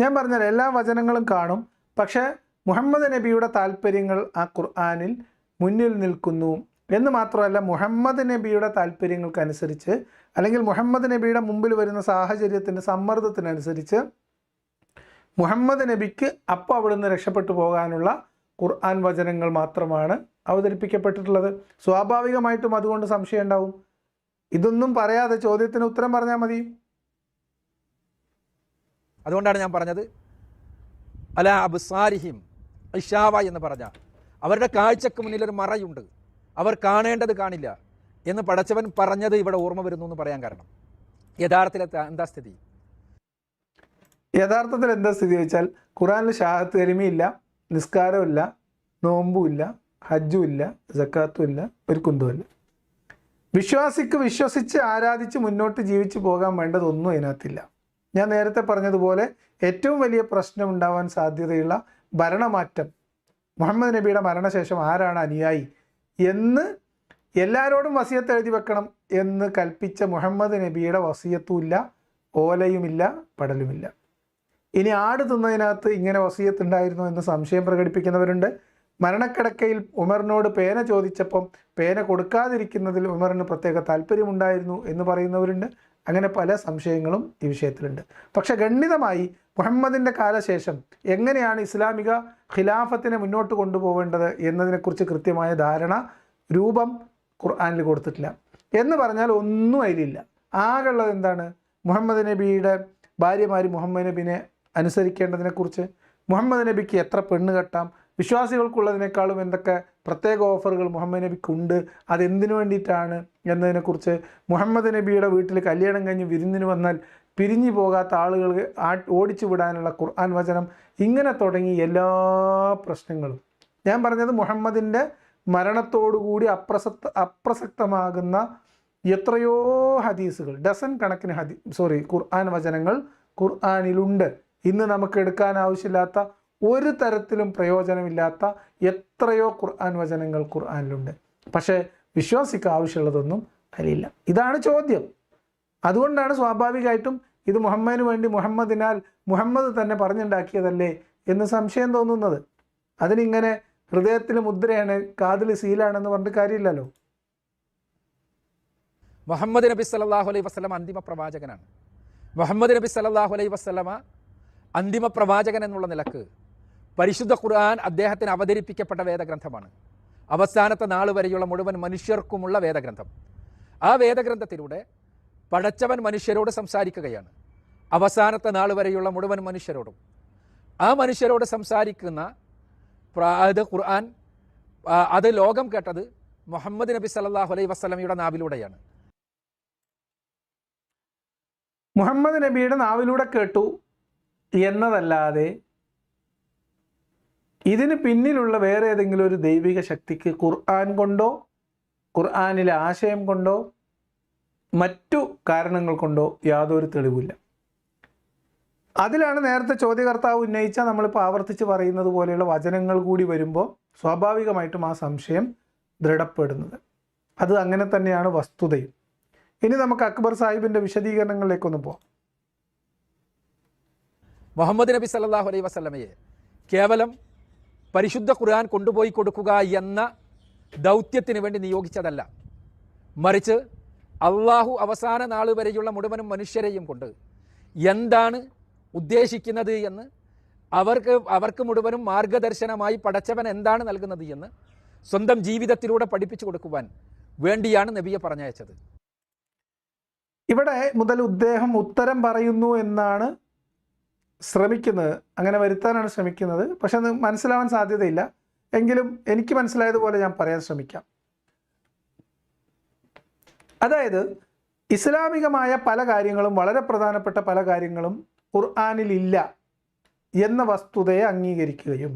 ഞാൻ പറഞ്ഞാൽ എല്ലാ വചനങ്ങളും കാണും, പക്ഷേ മുഹമ്മദ് നബിയുടെ താല്പര്യങ്ങൾ ആ ഖുർആനിൽ മുന്നിൽ നിൽക്കുന്നു എന്ന് മാത്രമല്ല, മുഹമ്മദ് നബിയുടെ താല്പര്യങ്ങൾക്കനുസരിച്ച് അല്ലെങ്കിൽ മുഹമ്മദ് നബിയുടെ മുമ്പിൽ വരുന്ന സാഹചര്യത്തിൻ്റെ സമ്മർദ്ദത്തിനനുസരിച്ച് മുഹമ്മദ് നബിക്ക് അപ്പോൾ അവിടുന്ന് രക്ഷപ്പെട്ടു പോകാനുള്ള ഖുർആൻ വചനങ്ങൾ മാത്രമാണ് അവതരിപ്പിക്കപ്പെട്ടിട്ടുള്ളത്. സ്വാഭാവികമായിട്ടും അതുകൊണ്ട് സംശയം ഉണ്ടാവും. ഇതൊന്നും പറയാതെ ചോദ്യത്തിന് ഉത്തരം പറഞ്ഞാൽ മതി. അതുകൊണ്ടാണ് ഞാൻ പറഞ്ഞത് അല അബ്സാരിഹിം ഇഷാവ എന്ന് പറഞ്ഞ അവരുടെ കാഴ്ചക്ക് മുന്നിൽ ഒരു മറയുണ്ട്, അവർ കാണേണ്ടത് കാണില്ല എന്ന് പടച്ചവൻ പറഞ്ഞത് ഇവിടെ ഓർമ്മ വരുന്നു എന്ന് പറയാൻ കാരണം യഥാർത്ഥത്തിൽ എന്താ സ്ഥിതി? യഥാർത്ഥത്തിൽ എന്താ സ്ഥിതി വെച്ചാൽ ഖുർആനിൽ ഷഹാദത്ത് കലിമയില്ല, നിസ്കാരമില്ല, നോമ്പുമില്ല, ഹജ്ജുമില്ല, സക്കാത്തുമില്ല, ഒരു കുന്തവുമില്ല. വിശ്വാസിക്ക് വിശ്വസിച്ച് ആരാധിച്ച് മുന്നോട്ട് ജീവിച്ചു പോകാൻ വേണ്ടതൊന്നും അതിനകത്തില്ല. ഞാൻ നേരത്തെ പറഞ്ഞതുപോലെ ഏറ്റവും വലിയ പ്രശ്നം ഉണ്ടാവാൻ സാധ്യതയുള്ള ഭരണമാറ്റം, മുഹമ്മദ് നബിയുടെ മരണശേഷം ആരാണ് അനുയായി എന്ന് എല്ലാവരോടും വസിയത്ത് എഴുതി വെക്കണം എന്ന് കൽപ്പിച്ച മുഹമ്മദ് നബിയുടെ വസിയത്തുമില്ല, ഓലയുമില്ല, പടലുമില്ല. ഇനി ആട് തിന്നതിനകത്ത് ഇങ്ങനെ വസിയത്ത് ഉണ്ടായിരുന്നു എന്ന് സംശയം പ്രകടിപ്പിക്കുന്നവരുണ്ട്. മരണക്കിടക്കയിൽ ഉമറിനോട് പേന ചോദിച്ചപ്പം പേന കൊടുക്കാതിരിക്കുന്നതിൽ ഉമറിന് പ്രത്യേക താല്പര്യമുണ്ടായിരുന്നു എന്ന് പറയുന്നവരുണ്ട്. അങ്ങനെ പല സംശയങ്ങളും ഈ വിഷയത്തിലുണ്ട്. പക്ഷെ ഗണ്യതമായി മുഹമ്മദിൻ്റെ കാലശേഷം എങ്ങനെയാണ് ഇസ്ലാമിക ഖിലാഫത്തിനെ മുന്നോട്ട് കൊണ്ടുപോകേണ്ടത് എന്നതിനെക്കുറിച്ച് കൃത്യമായ ധാരണ രൂപം ഖുർആനിൽ കൊടുത്തിട്ടില്ല. എന്ന് പറഞ്ഞാൽ ഒന്നും അതിലില്ല. ആകെയുള്ളത് എന്താണ്? മുഹമ്മദ് നബിയുടെ ഭാര്യമാർ മുഹമ്മദ് നബിനെ അനുസരിക്കേണ്ടതിനെക്കുറിച്ച്, മുഹമ്മദ് നബിക്ക് എത്ര പെണ്ണ് കെട്ടാം, വിശ്വാസികൾക്കുള്ളതിനേക്കാളും എന്തൊക്കെ പ്രത്യേക ഓഫറുകൾ മുഹമ്മദ് നബിക്കുണ്ട്, അതെന്തിനു വേണ്ടിയിട്ടാണ് എന്നതിനെക്കുറിച്ച്, മുഹമ്മദ് നബിയുടെ വീട്ടിൽ കല്യാണം കഴിഞ്ഞ് വിരുന്നിന് വന്നാൽ പിരിഞ്ഞു പോകാത്ത ആളുകൾക്ക് ഓടിച്ചു വിടാനുള്ള ഖുർആൻ വചനം, ഇങ്ങനെ തുടങ്ങി എല്ലാ പ്രശ്നങ്ങളും. ഞാൻ പറഞ്ഞത് മുഹമ്മദിൻ്റെ മരണത്തോടുകൂടി അപ്രസക്തമാകുന്ന എത്രയോ ഹദീസുകൾ, ഡസൻ കണക്കിന് ഖുർആൻ വചനങ്ങൾ ഖുർആനിലുണ്ട്. ഇന്ന് നമുക്ക് എടുക്കാൻ ആവശ്യമില്ലാത്ത, ഒരു തരത്തിലും പ്രയോജനമില്ലാത്ത എത്രയോ ഖുർആൻ വചനങ്ങൾ ഖുർആനിലുണ്ട്. പക്ഷേ വിശ്വാസിക്ക് ആവശ്യമുള്ളതൊന്നും അതിലില്ല. ഇതാണ് ചോദ്യം. അതുകൊണ്ടാണ് സ്വാഭാവികമായിട്ടും ഇത് മുഹമ്മദിന് വേണ്ടി മുഹമ്മദിനാൽ മുഹമ്മദ് തന്നെ പറഞ്ഞുണ്ടാക്കിയതല്ലേ എന്ന് സംശയം തോന്നുന്നത്. അതിനിങ്ങനെ ഹൃദയത്തിൽ മുദ്രയാണ്, കാതിൽ സീലാണെന്ന് പറഞ്ഞിട്ട് കാര്യമില്ലല്ലോ. മുഹമ്മദ് നബി സല്ലല്ലാഹു അലൈഹി വസല്ലമ അന്തിമ പ്രവാചകനാണ്. മുഹമ്മദ് നബി സല്ലല്ലാഹു അലൈഹി വസല്ലമ അന്തിമ പ്രവാചകൻ എന്നുള്ള നിലക്ക് പരിശുദ്ധ ഖുർആൻ അദ്ദേഹത്തിന് അവതരിപ്പിക്കപ്പെട്ട വേദഗ്രന്ഥമാണ്. അവസാനത്തെ നാൾ വരെയുള്ള മുഴുവൻ മനുഷ്യർക്കുമുള്ള വേദഗ്രന്ഥം. ആ വേദഗ്രന്ഥത്തിലൂടെ പടച്ചവൻ മനുഷ്യരോട് സംസാരിക്കുകയാണ്, അവസാനത്തെ നാൾ വരെയുള്ള മുഴുവൻ മനുഷ്യരോടും. ആ മനുഷ്യരോട് സംസാരിക്കുന്ന അത് ഖുർആൻ, അത് ലോകം കേട്ടത് മുഹമ്മദ് നബി സല്ലല്ലാഹു അലൈഹി വസല്ലമയുടെ നാവിലൂടെയാണ്. മുഹമ്മദ് നബിയുടെ നാവിലൂടെ കേട്ടു എന്നതല്ലാതെ ഇതിന് പിന്നിലുള്ള വേറെ ഏതെങ്കിലും ഒരു ദൈവിക ശക്തിക്ക് ഖുർആൻ കൊണ്ടോ ഖുർആനിലെ ആശയം കൊണ്ടോ മറ്റു കാരണങ്ങൾ കൊണ്ടോ യാതൊരു തെളിവില്ല. അതിലാണ് നേരത്തെ ചോദ്യകർത്താവ് ഉന്നയിച്ച നമ്മളിപ്പോൾ ആവർത്തിച്ച് പറയുന്നത് പോലെയുള്ള വചനങ്ങൾ കൂടി വരുമ്പോൾ സ്വാഭാവികമായിട്ടും ആ സംശയം ദൃഢപ്പെടുന്നത്. അത് അങ്ങനെ തന്നെയാണ് വസ്തുതയും. ഇനി നമുക്ക് അക്ബർ സാഹിബിൻ്റെ വിശദീകരണങ്ങളിലേക്കൊന്ന് പോകാം. മുഹമ്മദ് നബി സല്ലല്ലാഹു അലൈഹി വസല്ലമയെ കേവലം പരിശുദ്ധ ഖുർആൻ കൊണ്ടുപോയി കൊടുക്കുക എന്ന ദൗത്യത്തിന് വേണ്ടി നിയോഗിച്ചതല്ല, മറിച്ച് അള്ളാഹു അവസാന നാൾ വരെയുള്ള മുഴുവനും മനുഷ്യരെയും കൊണ്ട് എന്താണ് ഉദ്ദേശിക്കുന്നത് എന്ന്, അവർക്ക് മുഴുവനും മാർഗദർശനമായി പടച്ചവൻ എന്താണ് നൽകുന്നത് എന്ന് സ്വന്തം ജീവിതത്തിലൂടെ പഠിപ്പിച്ചു കൊടുക്കുവാൻ വേണ്ടിയാണ് നബിയെ പറഞ്ഞയച്ചത്. ഇവിടെ മുതൽ അദ്ദേഹം ഉത്തരം പറയുന്നു എന്നാണ് ശ്രമിക്കുന്നത്, അങ്ങനെ വരുത്താനാണ് ശ്രമിക്കുന്നത്. പക്ഷെ അത് മനസ്സിലാവാൻ സാധ്യതയില്ല. എങ്കിലും എനിക്ക് മനസ്സിലായതുപോലെ ഞാൻ പറയാൻ ശ്രമിക്കാം. അതായത് ഇസ്ലാമികമായ പല കാര്യങ്ങളും, വളരെ പ്രധാനപ്പെട്ട പല കാര്യങ്ങളും ഖുർആനിലില്ല എന്ന വസ്തുതയെ അംഗീകരിക്കുകയും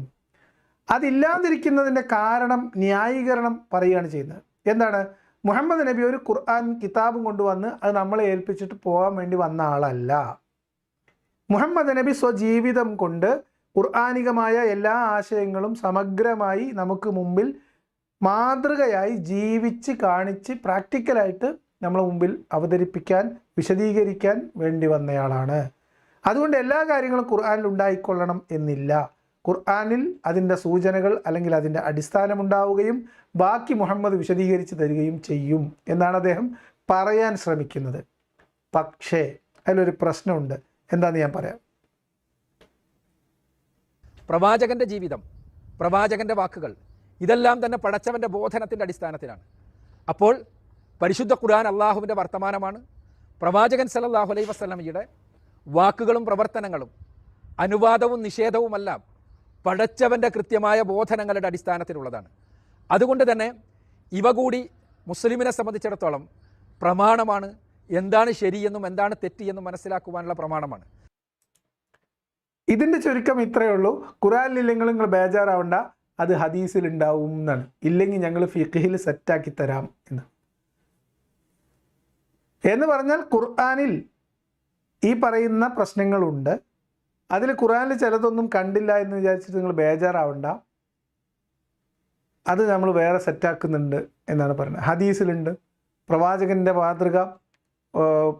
അതില്ലാതിരിക്കുന്നതിൻ്റെ കാരണം ന്യായീകരണം പറയുകയാണ് ചെയ്യുന്നത്. എന്താണ്? മുഹമ്മദ് നബി ഒരു ഖുർആൻ കിതാബും കൊണ്ടുവന്ന് അത് നമ്മളെ ഏൽപ്പിച്ചിട്ട് പോകാൻ വേണ്ടി വന്ന ആളല്ല. മുഹമ്മദ് നബി സ്വജീവിതം കൊണ്ട് ഖുർആനികമായ എല്ലാ ആശയങ്ങളും സമഗ്രമായി നമുക്ക് മുമ്പിൽ മാതൃകയായി ജീവിച്ച് കാണിച്ച് പ്രാക്ടിക്കലായിട്ട് നമ്മളെ മുമ്പിൽ അവതരിപ്പിക്കാൻ, വിശദീകരിക്കാൻ വേണ്ടി വന്നയാളാണ്. അതുകൊണ്ട് എല്ലാ കാര്യങ്ങളും ഖുർആനിൽ ഉണ്ടായിക്കൊള്ളണം എന്നില്ല. ഖുർആനിൽ അതിൻ്റെ സൂചനകൾ അല്ലെങ്കിൽ അതിൻ്റെ അടിസ്ഥാനമുണ്ടാവുകയും ബാക്കി മുഹമ്മദ് വിശദീകരിച്ച് തരികയും ചെയ്യും എന്നാണ് അദ്ദേഹം പറയാൻ ശ്രമിക്കുന്നത്. പക്ഷേ അതിലൊരു പ്രശ്നമുണ്ട്. എന്താണെന്ന് ഞാൻ പറയാം. പ്രവാചകന്റെ ജീവിതം, പ്രവാചകന്റെ വാക്കുകൾ ഇതെല്ലാം തന്നെ പടച്ചവന്റെ ബോധനത്തിൻ്റെ അടിസ്ഥാനത്തിലാണ്. അപ്പോൾ പരിശുദ്ധ ഖുർആൻ അള്ളാഹുവിൻ്റെ വർത്തമാനമാണ്. പ്രവാചകൻ സല്ലല്ലാഹു അലൈഹി വസല്ലമയുടെ വാക്കുകളും പ്രവർത്തനങ്ങളും അനുവാദവും നിഷേധവുമെല്ലാം പടച്ചവൻ്റെ കൃത്യമായ ബോധനങ്ങളുടെ അടിസ്ഥാനത്തിലുള്ളതാണ്. അതുകൊണ്ട് തന്നെ ഇവ കൂടി മുസ്ലിമിനെ സംബന്ധിച്ചിടത്തോളം പ്രമാണമാണ്. എന്താണ് ശരിയെന്നും എന്താണ് തെറ്റിയെന്നും മനസ്സിലാക്കുവാനുള്ള പ്രമാണമാണ്. ഇതിൻ്റെ ചുരുക്കം ഇത്രയേ ഉള്ളൂ. ഖുർആനിലില്ലെങ്കിൽ നിങ്ങൾ ബേജാറാവണ്ട, അത് ഹദീസിൽ ഉണ്ടാവും എന്നാണ്. ഇല്ലെങ്കിൽ ഞങ്ങൾ ഫിഖ്ഹിൽ സെറ്റാക്കി തരാം എന്ന് പറഞ്ഞാൽ ഖുർആനിൽ ഈ പറയുന്ന പ്രശ്നങ്ങളുണ്ട്. അതിൽ ഖുർആനിൽ ചിലതൊന്നും കണ്ടില്ല എന്ന് വിചാരിച്ചിട്ട് നിങ്ങൾ ബേജാറാവണ്ട, അത് നമ്മൾ വേറെ സെറ്റാക്കുന്നുണ്ട് എന്നാണ് പറയുന്നത്. ഹദീസിലുണ്ട് പ്രവാചകൻ്റെ മാതൃക,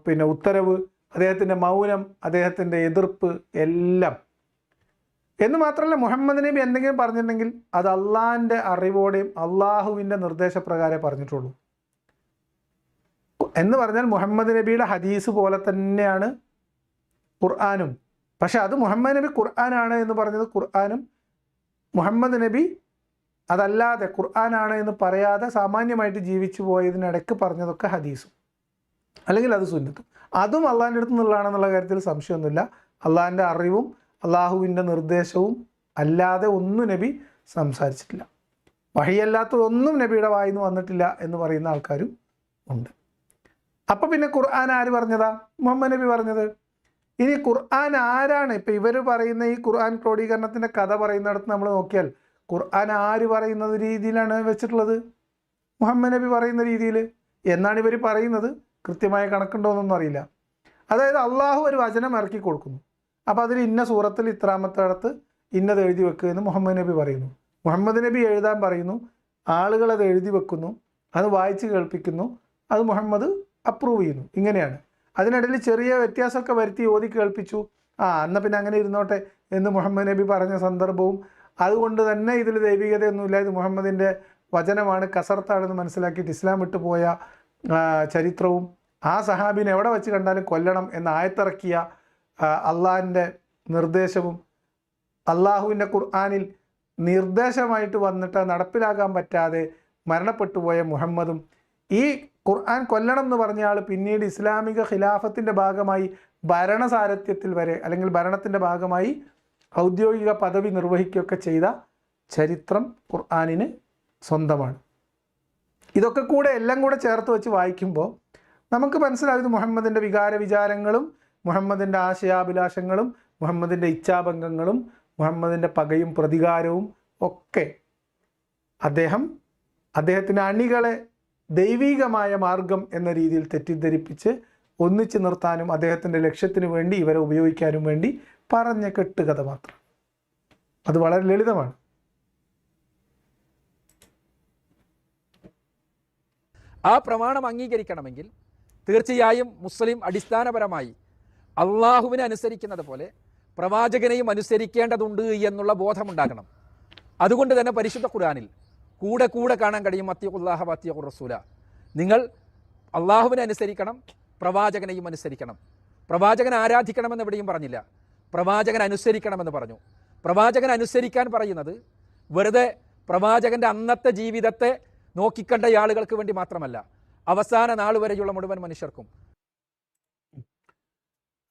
പിന്നെ ഉത്തരവ്, അദ്ദേഹത്തിൻ്റെ മൗനം, അദ്ദേഹത്തിൻ്റെ എതിർപ്പ് എല്ലാം. എന്ന് മാത്രമല്ല മുഹമ്മദ് നബി എന്തെങ്കിലും പറഞ്ഞിട്ടുണ്ടെങ്കിൽ അത് അള്ളാഹിൻ്റെ അറിവോടെയും അള്ളാഹുവിൻ്റെ നിർദ്ദേശപ്രകാരമേ പറഞ്ഞിട്ടുള്ളൂ. എന്ന് പറഞ്ഞാൽ മുഹമ്മദ് നബിയുടെ ഹദീസ് പോലെ തന്നെയാണ് ഖുർആനും. പക്ഷെ അത് മുഹമ്മദ് നബി ഖുർആനാണ് എന്ന് പറഞ്ഞത് ഖുർആനും, മുഹമ്മദ് നബി അതല്ലാതെ ഖുർആനാണ് എന്ന് പറയാതെ സാമാന്യമായിട്ട് ജീവിച്ചു പോയതിനിടയ്ക്ക് പറഞ്ഞതൊക്കെ ഹദീസും അല്ലെങ്കിൽ അത് സുന്നത്തും. അതും അള്ളാഹിൻ്റെ അടുത്ത് നിന്നുള്ളതാണെന്നുള്ള കാര്യത്തിൽ സംശയമൊന്നുമില്ല. അള്ളാഹിൻ്റെ അറിവും അള്ളാഹുവിൻ്റെ നിർദ്ദേശവും അല്ലാതെ ഒന്നും നബി സംസാരിച്ചിട്ടില്ല. വഹിയല്ലാത്തതൊന്നും നബിയുടെ വായിൽ നിന്ന് വന്നിട്ടില്ല എന്ന് പറയുന്ന ആൾക്കാരും ഉണ്ട്. അപ്പം പിന്നെ ഖുർആൻ ആര് പറഞ്ഞതാ? മുഹമ്മദ് നബി പറഞ്ഞത്. ഇനി ഖുർആൻ ആരാണ്? ഇപ്പം ഇവർ പറയുന്ന ഈ ഖുർആൻ ക്രോഡീകരണത്തിൻ്റെ കഥ പറയുന്നിടത്ത് നമ്മൾ നോക്കിയാൽ ഖുർആൻ ആര് പറയുന്നത് രീതിയിലാണ് വെച്ചിട്ടുള്ളത്? മുഹമ്മദ് നബി പറയുന്ന രീതിയിൽ. എന്നാണ് ഇവർ പറയുന്നത്? കൃത്യമായ കണക്കുണ്ടോയെന്നൊന്നും അറിയില്ല. അതായത് അള്ളാഹു ഒരു വചനം ഇറക്കി കൊടുക്കുന്നു, അപ്പോൾ അതിൽ ഇന്ന സൂറത്തിൽ ഇത്രാമത്തടത്ത് ഇന്നത് എഴുതി വെക്കുക എന്ന് മുഹമ്മദ് നബി പറയുന്നു. മുഹമ്മദ് നബി എഴുതാൻ പറയുന്നു, ആളുകൾ അത് എഴുതി വെക്കുന്നു, അത് വായിച്ച് കേൾപ്പിക്കുന്നു, അത് മുഹമ്മദ് അപ്രൂവ് ചെയ്യുന്നു. ഇങ്ങനെയാണ്. അതിനിടയിൽ ചെറിയ വ്യത്യാസമൊക്കെ വരുത്തി ഓതി കേൾപ്പിച്ചു. എന്നാൽ പിന്നെ അങ്ങനെ ഇരുന്നോട്ടെ എന്ന് മുഹമ്മദ് നബി പറഞ്ഞ സന്ദർഭവും, അതുകൊണ്ട് തന്നെ ഇതിൽ ദൈവികതയൊന്നുമില്ല, ഇത് മുഹമ്മദിൻ്റെ വചനമാണ്, കസർത്താണെന്ന് മനസ്സിലാക്കിയിട്ട് ഇസ്ലാം വിട്ടു പോയ ചരിത്രവും, ആ സഹാബിനെ എവിടെ വെച്ച് കണ്ടാലും കൊല്ലണം എന്ന് ആയത്തിറക്കിയ അള്ളാഹിൻ്റെ നിർദ്ദേശവും, അള്ളാഹുവിൻ്റെ ഖുർആനിൽ നിർദ്ദേശമായിട്ട് വന്നിട്ട് നടപ്പിലാക്കാൻ പറ്റാതെ മരണപ്പെട്ടു പോയ മുഹമ്മദും, ഈ ഖുർആൻ കൊല്ലണം എന്ന് പറഞ്ഞ ആൾ പിന്നീട് ഇസ്ലാമിക ഖിലാഫത്തിൻ്റെ ഭാഗമായി ഭരണസാരഥ്യത്തിൽ വരെ അല്ലെങ്കിൽ ഭരണത്തിൻ്റെ ഭാഗമായി ഔദ്യോഗിക പദവി നിർവഹിക്കുകയൊക്കെ ചെയ്ത ചരിത്രം ഖുർആനിന് സ്വന്തമാണ്. ഇതൊക്കെ കൂടെ എല്ലാം കൂടെ ചേർത്ത് വെച്ച് വായിക്കുമ്പോൾ നമുക്ക് മനസ്സിലായത് മുഹമ്മദിൻ്റെ വികാര വിചാരങ്ങളും മുഹമ്മദിൻ്റെ ആശയാഭിലാഷങ്ങളും മുഹമ്മദിൻ്റെ ഇച്ഛാഭംഗങ്ങളും മുഹമ്മദിൻ്റെ പകയും പ്രതികാരവും ഒക്കെ അദ്ദേഹത്തിൻ്റെ അണികളെ ദൈവികമായ മാർഗം എന്ന രീതിയിൽ തെറ്റിദ്ധരിപ്പിച്ച് ഒന്നിച്ചു നിർത്താനും അദ്ദേഹത്തിൻ്റെ ലക്ഷ്യത്തിന് വേണ്ടി ഇവരെ ഉപയോഗിക്കാനും വേണ്ടി പറഞ്ഞ കെട്ടുകഥ മാത്രം. അത് വളരെ ലളിതമാണ്. ആ പ്രമാണം അംഗീകരിക്കണമെങ്കിൽ തീർച്ചയായും മുസ്ലിം അടിസ്ഥാനപരമായി അള്ളാഹുവിനെ അനുസരിക്കുന്നത് പോലെ പ്രവാചകനെയും അനുസരിക്കേണ്ടതുണ്ട് എന്നുള്ള ബോധമുണ്ടാകണം. അതുകൊണ്ട് തന്നെ പരിശുദ്ധ ഖുർആനിൽ കൂടെ കൂടെ കാണാൻ കഴിയും അത്തിയുല്ലാഹ വഅത്തിയുർ റസൂല. നിങ്ങൾ അള്ളാഹുവിനെ അനുസരിക്കണം, പ്രവാചകനെയും അനുസരിക്കണം. പ്രവാചകനെ ആരാധിക്കണമെന്ന് എവിടെയും പറഞ്ഞില്ല, പ്രവാചകൻ അനുസരിക്കണമെന്ന് പറഞ്ഞു. പ്രവാചകൻ അനുസരിക്കാൻ പറയുന്നത് വെറുതെ പ്രവാചകൻ്റെ അന്നത്തെ ജീവിതത്തെ നോക്കിക്കണ്ട ആളുകൾക്ക് വേണ്ടി മാത്രമല്ല, അവസാന നാൾ വരെയുള്ള മുഴുവൻ മനുഷ്യർക്കും.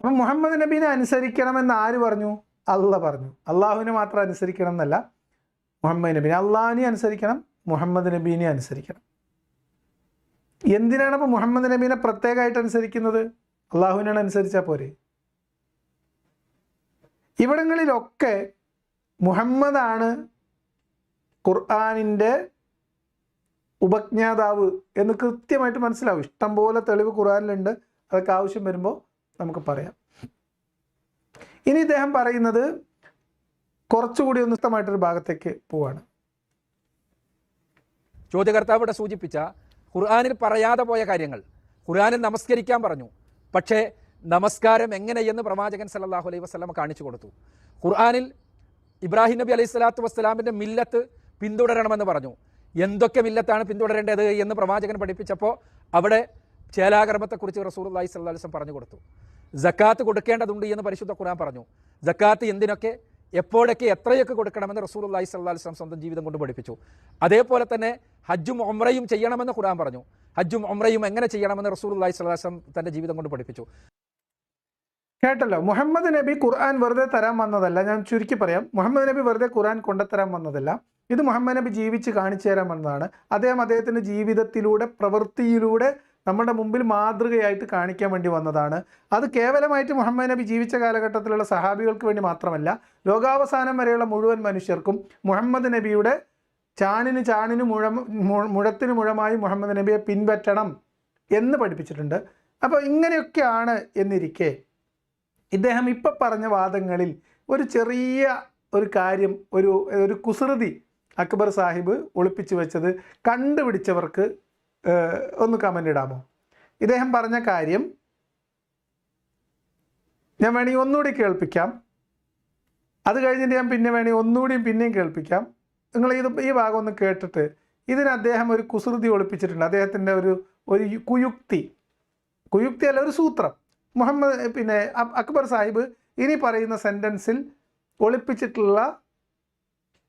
അപ്പം മുഹമ്മദ് നബീനെ അനുസരിക്കണമെന്ന് ആര് പറഞ്ഞു? അള്ളാഹ് പറഞ്ഞു. അള്ളാഹുവിനെ മാത്രം അനുസരിക്കണം എന്നല്ല, മുഹമ്മദ് നബീനെ, അള്ളാഹിനെ അനുസരിക്കണം, മുഹമ്മദ് നബീനെ അനുസരിക്കണം. എന്തിനാണ് അപ്പോൾ മുഹമ്മദ് നബീനെ പ്രത്യേകമായിട്ട് അനുസരിക്കുന്നത്? അള്ളാഹുവിനാണ് അനുസരിച്ചാൽ പോരെ? ഇവിടങ്ങളിലൊക്കെ മുഹമ്മദാണ് ഖുർആനിൻ്റെ ഉപജ്ഞാതാവ് എന്ന് കൃത്യമായിട്ട് മനസ്സിലാവും. ഇഷ്ടം പോലെ തെളിവ് ഖുർആനിലുണ്ട്. അതൊക്കെ ആവശ്യം വരുമ്പോൾ നമുക്ക് പറയാം. ഇനി ഇദ്ദേഹം പറയുന്നത് കുറച്ചുകൂടി ഉന്നതമായിട്ടൊരു ഭാഗത്തേക്ക് പോവാണ്. ചോദ്യകർത്താവ് ഇവിടെ സൂചിപ്പിച്ച ഖുർആനിൽ പറയാതെ പോയ കാര്യങ്ങൾ. ഖുർആനിൽ നമസ്കരിക്കാൻ പറഞ്ഞു, പക്ഷേ നമസ്കാരം എങ്ങനെയെന്ന് പ്രവാചകൻ സല്ലല്ലാഹു അലൈഹി വസല്ലം കാണിച്ചു കൊടുത്തു. ഖുർആനിൽ ഇബ്രാഹിം നബി അലൈഹി സ്വലാത്തു വസ്സലാമിൻ്റെ മില്ലത്ത് പിന്തുടരണമെന്ന് പറഞ്ഞു. എന്തൊക്കെ മില്ലത്താണ് പിന്തുടരേണ്ടത് എന്ന് പ്രവാചകൻ പഠിപ്പിച്ചപ്പോൾ അവിടെ ചേലാകർമ്മത്തെക്കുറിച്ച് റസൂലുള്ളാഹി സ്വല്ലല്ലാഹു അലൈഹി വസല്ലം പറഞ്ഞു കൊടുത്തു. സക്കാത്ത് കൊടുക്കേണ്ടതുണ്ട് എന്ന് പരിശുദ്ധ ഖുർആൻ പറഞ്ഞു. സക്കാത്ത് എന്തിനൊക്കെ, എപ്പോഴൊക്കെ, എത്രയൊക്കെ കൊടുക്കണമെന്ന് റസൂലുള്ളാഹി സ്വല്ലല്ലാഹു അലൈഹി വസല്ലം സ്വന്തം ജീവിതം കൊണ്ട് പഠിപ്പിച്ചു. അതേപോലെ തന്നെ ഹജ്ജും ഉംറയും ചെയ്യണമെന്ന് ഖുർആൻ പറഞ്ഞു. ഹജ്ജും ഉംറയും എങ്ങനെ ചെയ്യണമെന്ന് റസൂലുള്ളാഹി സ്വല്ലല്ലാഹു അലൈഹി വസല്ലം തൻ്റെ ജീവിതം കൊണ്ട് പഠിപ്പിച്ചു. കേട്ടല്ലോ, മുഹമ്മദ് നബി ഖുർആൻ വെറുതെ തരാൻ വന്നതല്ല. ഞാൻ ചുരുക്കി പറയാം, മുഹമ്മദ് നബി വെറുതെ ഖുർആൻ കൊണ്ടുതരാൻ വന്നതല്ല. ഇത് മുഹമ്മദ് നബി ജീവിച്ച് കാണിച്ചു തരാൻ വന്നതാണ്. അദ്ദേഹത്തിൻ്റെ ജീവിതത്തിലൂടെ, പ്രവൃത്തിയിലൂടെ നമ്മുടെ മുമ്പിൽ മാതൃകയായിട്ട് കാണിക്കാൻ വേണ്ടി വന്നതാണ്. അത് കേവലമായിട്ട് മുഹമ്മദ് നബി ജീവിച്ച കാലഘട്ടത്തിലുള്ള സഹാബികൾക്ക് വേണ്ടി മാത്രമല്ല, ലോകാവസാനം വരെയുള്ള മുഴുവൻ മനുഷ്യർക്കും മുഹമ്മദ് നബിയുടെ ചാണിന് മുഴത്തിന് മുഴമായി മുഹമ്മദ് നബിയെ പിൻപറ്റണം എന്ന് പഠിപ്പിച്ചിട്ടുണ്ട്. അപ്പോൾ ഇങ്ങനെയൊക്കെയാണ് എന്നിരിക്കെ ഇദ്ദേഹം ഇപ്പം പറഞ്ഞ വാദങ്ങളിൽ ഒരു ചെറിയ ഒരു കാര്യം, ഒരു കുസൃതി അക്ബർ സാഹിബ് ഒളിപ്പിച്ചു വെച്ചത് കണ്ടുപിടിച്ചവർക്ക് ഒന്ന് കമൻ്റ് ഇടാമോ? ഇദ്ദേഹം പറഞ്ഞ കാര്യം ഞാൻ വേണമെങ്കിൽ ഒന്നുകൂടി കേൾപ്പിക്കാം. അത് കഴിഞ്ഞിട്ട് ഞാൻ പിന്നെ വേണമെങ്കിൽ പിന്നെയും കേൾപ്പിക്കാം. നിങ്ങൾ ഈ ഭാഗം ഒന്ന് കേട്ടിട്ട് ഇതിന് അദ്ദേഹം ഒരു കുസൃതി ഒളിപ്പിച്ചിട്ടുണ്ട്. അദ്ദേഹത്തിൻ്റെ ഒരു കുയുക്തി അല്ല, ഒരു സൂത്രം. അക്ബർ സാഹിബ് ഇനി പറയുന്ന സെൻറ്റൻസിൽ ഒളിപ്പിച്ചിട്ടുള്ള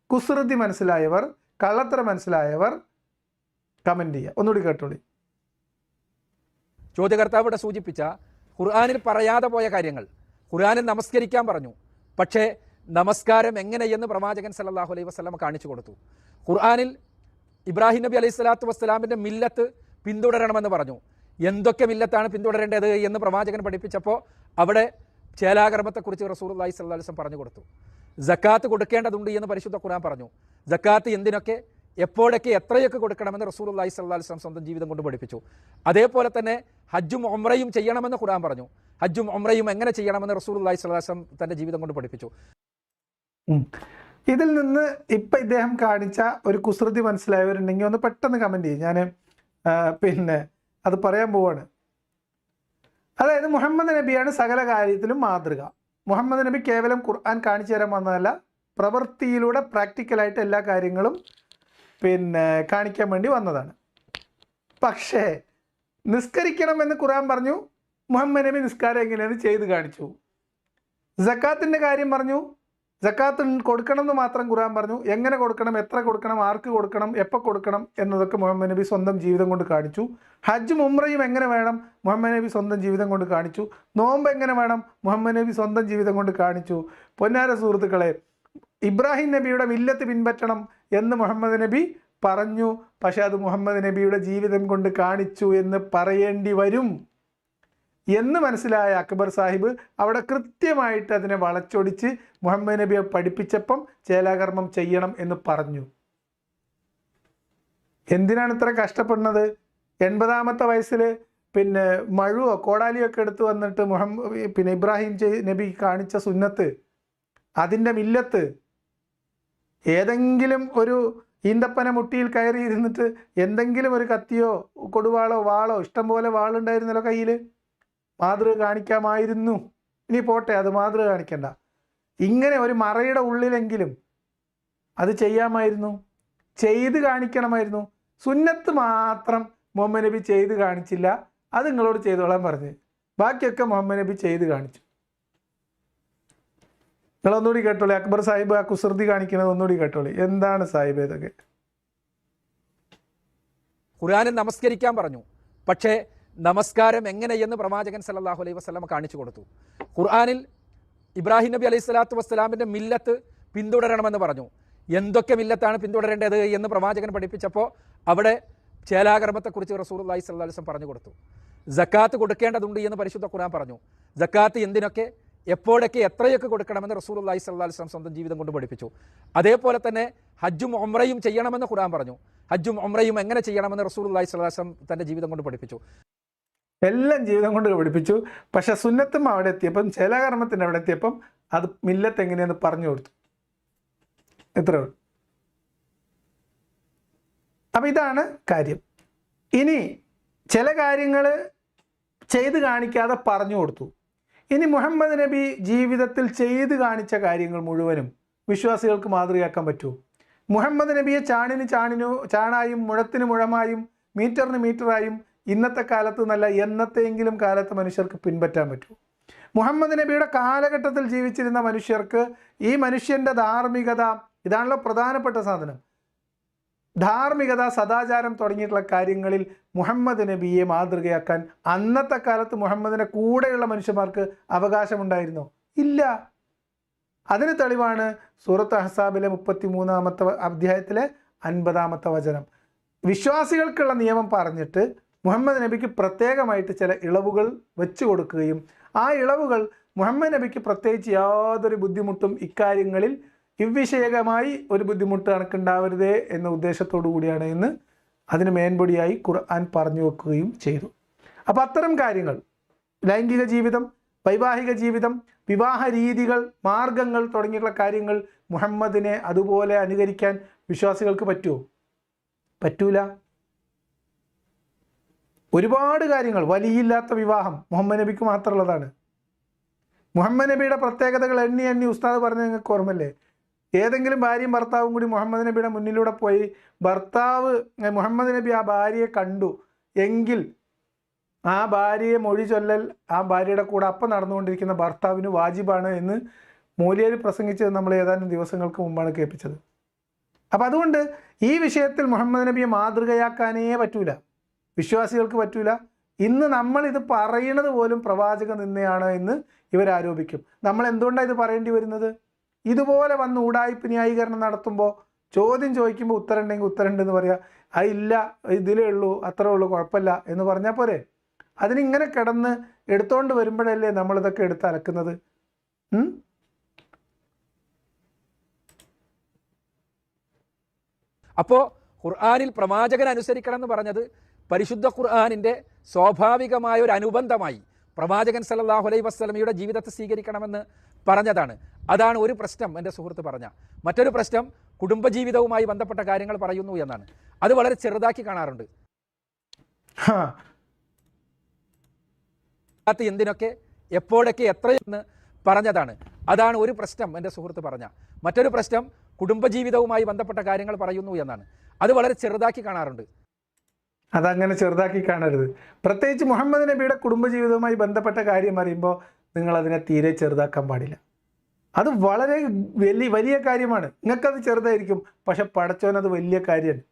കുസൃതി മനസ്സിലായവർ, കള്ളത്തരം മനസ്സിലായവർ കമൻറ്റ് ചെയ്യുക. ഒന്നുകൂടി കേട്ടോളി. ചോദ്യകർത്താവ് ഇവിടെ സൂചിപ്പിച്ച ഖുർആനിൽ പറയാതെ പോയ കാര്യങ്ങൾ. ഖുർആനിൽ നമസ്കരിക്കാൻ പറഞ്ഞു, പക്ഷേ നമസ്കാരം എങ്ങനെയെന്ന് പ്രവാചകൻ സല്ലല്ലാഹു അലൈഹി വസല്ലം കാണിച്ചു കൊടുത്തു. ഖുർആനിൽ ഇബ്രാഹിം നബി അലൈഹി സ്വലാത്തു വസ്സലാമിൻ്റെ മില്ലത്ത് പിന്തുടരണമെന്ന് പറഞ്ഞു. എന്തൊക്കെ മില്ലത്താണ് പിന്തുടരേണ്ടത് എന്ന് പ്രവാചകൻ പഠിപ്പിച്ചപ്പോൾ അവിടെ ചേലാകർമ്മത്തെക്കുറിച്ച് റസൂലുള്ളാഹി സ്വല്ലല്ലാഹു അലൈഹി വസല്ലം പറഞ്ഞു കൊടുത്തു. സക്കാത്ത് കൊടുക്കേണ്ടതുണ്ട് എന്ന് പരിശുദ്ധ ഖുർആൻ പറഞ്ഞു. സക്കാത്ത് എന്തിനൊക്കെ, എപ്പോഴൊക്കെ, എത്രയൊക്കെ കൊടുക്കണമെന്ന് റസൂലുള്ളാഹി സ്വല്ലല്ലാഹു അലൈഹി വസല്ലം സ്വന്തം ജീവിതം കൊണ്ട് പഠിപ്പിച്ചു. അതേപോലെ തന്നെ ഹജ്ജും ഉംറയും ചെയ്യണമെന്ന് ഖുർആൻ പറഞ്ഞു. ഹജ്ജും ഉംറയും എങ്ങനെ ചെയ്യണമെന്ന് റസൂലുള്ളാഹി സ്വല്ലല്ലാഹു അലൈഹി വസല്ലം തൻ്റെ ജീവിതം കൊണ്ട് പഠിപ്പിച്ചു. ഇതിൽ നിന്ന് ഇപ്പം ഇദ്ദേഹം കാണിച്ച ഒരു കുസൃതി മനസ്സിലായവരുണ്ടെങ്കിൽ ഒന്ന് പെട്ടെന്ന് കമൻറ്റ് ചെയ്യും. ഞാൻ അത് പറയാൻ പോവാണ്. അതായത് മുഹമ്മദ് നബിയാണ് സകല കാര്യത്തിലും മാതൃക. മുഹമ്മദ് നബി കേവലം ഖുർആൻ കാണിച്ചു തരാൻ വന്നതല്ല, പ്രവൃത്തിയിലൂടെ പ്രാക്ടിക്കലായിട്ട് എല്ലാ കാര്യങ്ങളും കാണിക്കാൻ വേണ്ടി വന്നതാണ്. പക്ഷേ നിസ്കരിക്കണമെന്ന് ഖുർആൻ പറഞ്ഞു, മുഹമ്മദ് നബി നിസ്കാരം എങ്ങനെയാണ് ചെയ്ത് കാണിച്ചു. സക്കാത്തിൻ്റെ കാര്യം പറഞ്ഞു, സക്കാത്ത് കൊടുക്കണം എന്ന് മാത്രം ഖുർആൻ പറഞ്ഞു. എങ്ങനെ കൊടുക്കണം, എത്ര കൊടുക്കണം, ആർക്ക് കൊടുക്കണം, എപ്പോൾ കൊടുക്കണം എന്നതൊക്കെ മുഹമ്മദ് നബി സ്വന്തം ജീവിതം കൊണ്ട് കാണിച്ചു. ഹജ്ജും ഉംറയും എങ്ങനെ വേണം, മുഹമ്മദ് നബി സ്വന്തം ജീവിതം കൊണ്ട് കാണിച്ചു. നോമ്പ് എങ്ങനെ വേണം, മുഹമ്മദ് നബി സ്വന്തം ജീവിതം കൊണ്ട് കാണിച്ചു. പൊന്നാര സുഹൃത്തുക്കളെ, ഇബ്രാഹിം നബിയുടെ മില്ലത്ത് പിൻപറ്റണം എന്ന് മുഹമ്മദ് നബി പറഞ്ഞു, പക്ഷേ അത് മുഹമ്മദ് നബിയുടെ ജീവിതം കൊണ്ട് കാണിച്ചു എന്ന് പറയേണ്ടി വരും എന്ന് മനസ്സിലായ അക്ബർ സാഹിബ് അവിടെ കൃത്യമായിട്ട് അതിനെ വളച്ചൊടിച്ച് മുഹമ്മദ് നബിയെ പഠിപ്പിച്ചപ്പം ചേലാകർമ്മം ചെയ്യണം എന്ന് പറഞ്ഞു. എന്തിനാണ് ഇത്ര കഷ്ടപ്പെടുന്നത്? 80-ാമത്തെ വയസ്സിൽ മഴുവോ കോടാലിയോ ഒക്കെ എടുത്ത് വന്നിട്ട് ഇബ്രാഹിം നബി കാണിച്ച സുന്നത്ത്, അതിൻ്റെ മില്ലത്ത്, ഏതെങ്കിലും ഒരു ഈന്തപ്പന മുട്ടിയിൽ കയറി ഇരുന്നിട്ട് എന്തെങ്കിലും ഒരു കത്തിയോ കൊടുവാളോ വാളോ, ഇഷ്ടം പോലെ വാളുണ്ടായിരുന്നല്ലോ കയ്യിൽ, മാതൃക കാണിക്കാമായിരുന്നു. ഇനി പോട്ടെ, അത് മാതൃക കാണിക്കണ്ട, ഇങ്ങനെ ഒരു മറയുടെ ഉള്ളിലെങ്കിലും അത് ചെയ്യാമായിരുന്നു, ചെയ്ത് കാണിക്കണമായിരുന്നു. സുന്നത്ത് മാത്രം മുഹമ്മദ് നബി ചെയ്ത് കാണിച്ചില്ല, അത് നിങ്ങളോട് ചെയ്തോളാൻ പറഞ്ഞ്. ബാക്കിയൊക്കെ മുഹമ്മദ് നബി ചെയ്ത് കാണിച്ചു. നിങ്ങളൊന്നുകൂടി കേട്ടോളി. അക്ബർ സാഹിബ് ആ കുസൃതി കാണിക്കുന്നത് ഒന്നുകൂടി കേട്ടോളി. എന്താണ് സാഹിബ് ഇതൊക്കെ? ഖുർആനിൽ നമസ്കരിക്കാൻ പറഞ്ഞു, പക്ഷേ നമസ്കാരം എങ്ങനെയെന്ന് പ്രവാചകൻ സല്ലല്ലാഹു അലൈഹി വസല്ലം കാണിച്ചു കൊടുത്തു. ഖുർആനിൽ ഇബ്രാഹിം നബി അലൈഹി സ്വലാത്തു വസ്സലാമിൻ്റെ മില്ലത്ത് പിന്തുടരണമെന്ന് പറഞ്ഞു. എന്തൊക്കെ മില്ലത്താണ് പിന്തുടരേണ്ടത് എന്ന് പ്രവാചകൻ പഠിപ്പിച്ചപ്പോൾ അവിടെ ചേലാകർമ്മത്തെക്കുറിച്ച് റസൂലുള്ളാഹി സ്വല്ലല്ലാഹു അലൈഹി വസല്ലം പറഞ്ഞു കൊടുത്തു. സക്കാത്ത് കൊടുക്കേണ്ടതുണ്ട് എന്ന് പരിശുദ്ധ ഖുർആൻ പറഞ്ഞു. സക്കാത്ത് എന്തിനൊക്കെ, എപ്പോഴൊക്കെ, എത്രയൊക്കെ കൊടുക്കണമെന്ന് റസൂലുള്ളാഹി സ്വല്ലല്ലാഹു അലൈഹി വസല്ലം സ്വന്തം ജീവിതം കൊണ്ട് പഠിപ്പിച്ചു. അതേപോലെ തന്നെ ഹജ്ജും ഉംറയും ചെയ്യണമെന്ന് ഖുർആൻ പറഞ്ഞു. ഹജ്ജും ഉംറയും എങ്ങനെ ചെയ്യണമെന്ന് റസൂലുള്ളാഹി സ്വല്ലല്ലാഹു അലൈഹി വസല്ലം തൻ്റെ ജീവിതം കൊണ്ട് പഠിപ്പിച്ചു. എല്ലാം ജീവിതം കൊണ്ട് പഠിപ്പിച്ചു. പക്ഷെ സുന്നത്തും അവിടെ എത്തിയപ്പം, ചില കർമ്മത്തിൻ്റെ അവിടെ എത്തിയപ്പം അത് മില്ലത്ത് എങ്ങനെയെന്ന് പറഞ്ഞു കൊടുത്തു. എത്ര. അപ്പം ഇതാണ് കാര്യം. ഇനി ചില കാര്യങ്ങൾ ചെയ്ത് കാണിക്കാതെ പറഞ്ഞു കൊടുത്തു. ഇനി മുഹമ്മദ് നബി ജീവിതത്തിൽ ചെയ്ത് കാണിച്ച കാര്യങ്ങൾ മുഴുവനും വിശ്വാസികൾക്ക് മാതൃകയാക്കാൻ പറ്റുമോ? മുഹമ്മദ് നബിയെ ചാണായും മുഴത്തിന് മുഴമായും മീറ്ററിന് മീറ്ററായും ഇന്നത്തെ കാലത്ത് നല്ല എന്നത്തെങ്കിലും കാലത്ത് മനുഷ്യർക്ക് പിൻപറ്റാൻ പറ്റുമോ? മുഹമ്മദ് നബിയുടെ കാലഘട്ടത്തിൽ ജീവിച്ചിരുന്ന മനുഷ്യർക്ക് ഈ മനുഷ്യൻ്റെ ധാർമ്മികത, ഇതാണല്ലോ പ്രധാനപ്പെട്ട സാധനം, ധാർമ്മികത, സദാചാരം തുടങ്ങിയിട്ടുള്ള കാര്യങ്ങളിൽ മുഹമ്മദ് നബിയെ മാതൃകയാക്കാൻ അന്നത്തെ കാലത്ത് മുഹമ്മദിൻ്റെ കൂടെയുള്ള മനുഷ്യന്മാർക്ക് അവകാശമുണ്ടായിരുന്നോ? ഇല്ല. അതിന് തെളിവാണ് സൂറത്ത് അഹ്സാബിലെ 33-ാമത്തെ അധ്യായത്തിലെ 50-ാമത്തെ വചനം. വിശ്വാസികൾക്കുള്ള നിയമം പറഞ്ഞിട്ട് മുഹമ്മദ് നബിക്ക് പ്രത്യേകമായിട്ട് ചില ഇളവുകൾ വെച്ചു കൊടുക്കുകയും ആ ഇളവുകൾ മുഹമ്മദ് നബിക്ക് പ്രത്യേകിച്ച് യാതൊരു ബുദ്ധിമുട്ടും ഇക്കാര്യങ്ങളിൽ ഇவ்വിഷയകമായി ഒരു ബുദ്ധിമുട്ട് കണക്കുണ്ടാവരുതേ എന്ന ഉദ്ദേശത്തോടു കൂടിയാണ് എന്ന് അതിന് മേൻപൊടിയായി ഖുർആൻ പറഞ്ഞു വെക്കുകയും ചെയ്തു. അപ്പോൾ അത്തരം കാര്യങ്ങൾ, ലൈംഗിക ജീവിതം, വൈവാഹിക ജീവിതം, വിവാഹ രീതികൾ, മാർഗങ്ങൾ തുടങ്ങിയിട്ടുള്ള കാര്യങ്ങൾ മുഹമ്മദിനെ അതുപോലെ അനുകരിക്കാൻ വിശ്വാസികൾക്ക് പറ്റുമോ? പറ്റൂല. ഒരുപാട് കാര്യങ്ങൾ, വലിയില്ലാത്ത വിവാഹം മുഹമ്മദ് നബിക്ക് മാത്രമുള്ളതാണ്. മുഹമ്മദ് നബിയുടെ പ്രത്യേകതകൾ എണ്ണി എണ്ണി ഉസ്താദ് പറഞ്ഞ നിങ്ങൾക്ക് ഓർമ്മല്ലേ? ഏതെങ്കിലും ഭാര്യയും ഭർത്താവും കൂടി മുഹമ്മദ് നബിയുടെ മുന്നിലൂടെ പോയി മുഹമ്മദ് നബി ആ ഭാര്യയെ കണ്ടു എങ്കിൽ ആ ഭാര്യയെ മൊഴി ചൊല്ലൽ ആ ഭാര്യയുടെ കൂടെ അപ്പം നടന്നുകൊണ്ടിരിക്കുന്ന ഭർത്താവിന് വാജിബാണ് എന്ന് മൂല്യർ പ്രസംഗിച്ചത് നമ്മൾ ഏതാനും ദിവസങ്ങൾക്ക് മുമ്പാണ് കേൾപ്പിച്ചത്. അപ്പം അതുകൊണ്ട് ഈ വിഷയത്തിൽ മുഹമ്മദ് നബിയെ മാതൃകയാക്കാനേ പറ്റൂല, വിശ്വാസികൾക്ക് പറ്റൂല. ഇന്ന് നമ്മളിത് പറയുന്നത് പോലും പ്രവാചക നിന്നയാണ് എന്ന് ഇവരാരോപിക്കും. നമ്മൾ എന്തുകൊണ്ടാണ് ഇത് പറയേണ്ടി വരുന്നത്? ഇതുപോലെ വന്ന് ഊടായ്പ ന്യായീകരണം നടത്തുമ്പോൾ ചോദ്യം ചോദിക്കുമ്പോൾ ഉത്തരം ഉണ്ടെങ്കിൽ ഉത്തരം ഉണ്ടെന്ന് പറയുക, അതില്ല ഇതിലേ ഉള്ളൂ, അത്രേ ഉള്ളൂ, കുഴപ്പമില്ല എന്ന് പറഞ്ഞാൽ പോരെ. അതിനിങ്ങനെ കിടന്ന് എടുത്തോണ്ട് വരുമ്പോഴല്ലേ നമ്മളിതൊക്കെ എടുത്ത് അലക്കുന്നത്. അപ്പോൾ ഖുർആനിൽ പ്രവാചകൻ അനുസരിക്കണം എന്ന് പറഞ്ഞത് പരിശുദ്ധ ഖുർആനിൻ്റെ സ്വാഭാവികമായ ഒരു അനുബന്ധമായി പ്രവാചകൻ സല്ലല്ലാഹു അലൈഹി വസല്ലമയുടെ ജീവിതത്തെ സ്വീകരിക്കണമെന്ന് പറഞ്ഞതാണ്. അതാണ് ഒരു പ്രശ്നം. എൻ്റെ സുഹൃത്ത് പറഞ്ഞ മറ്റൊരു പ്രശ്നം കുടുംബജീവിതവുമായി ബന്ധപ്പെട്ട കാര്യങ്ങൾ പറയുന്നു എന്നാണ്. അത് വളരെ ചെറുതാക്കി കാണാറുണ്ട്. എന്തിനൊക്കെ എപ്പോഴൊക്കെ എത്രയെന്ന് പറഞ്ഞതാണ്. അതാണ് ഒരു പ്രശ്നം. എൻ്റെ സുഹൃത്ത് പറഞ്ഞ മറ്റൊരു പ്രശ്നം കുടുംബജീവിതവുമായി ബന്ധപ്പെട്ട കാര്യങ്ങൾ പറയുന്നു എന്നാണ്. അത് വളരെ ചെറുതാക്കി കാണാറുണ്ട്. അതങ്ങനെ ചെറുതാക്കി കാണരുത്. പ്രത്യേകിച്ച് മുഹമ്മദ് നബിയുടെ കുടുംബജീവിതവുമായി ബന്ധപ്പെട്ട കാര്യം അറിയുമ്പോൾ നിങ്ങളതിനെ തീരെ ചെറുതാക്കാൻ പാടില്ല. അത് വളരെ വലിയ കാര്യമാണ്. നിങ്ങൾക്കത് ചെറുതായിരിക്കും, പക്ഷെ പടച്ചോനത് വലിയ കാര്യമാണ്.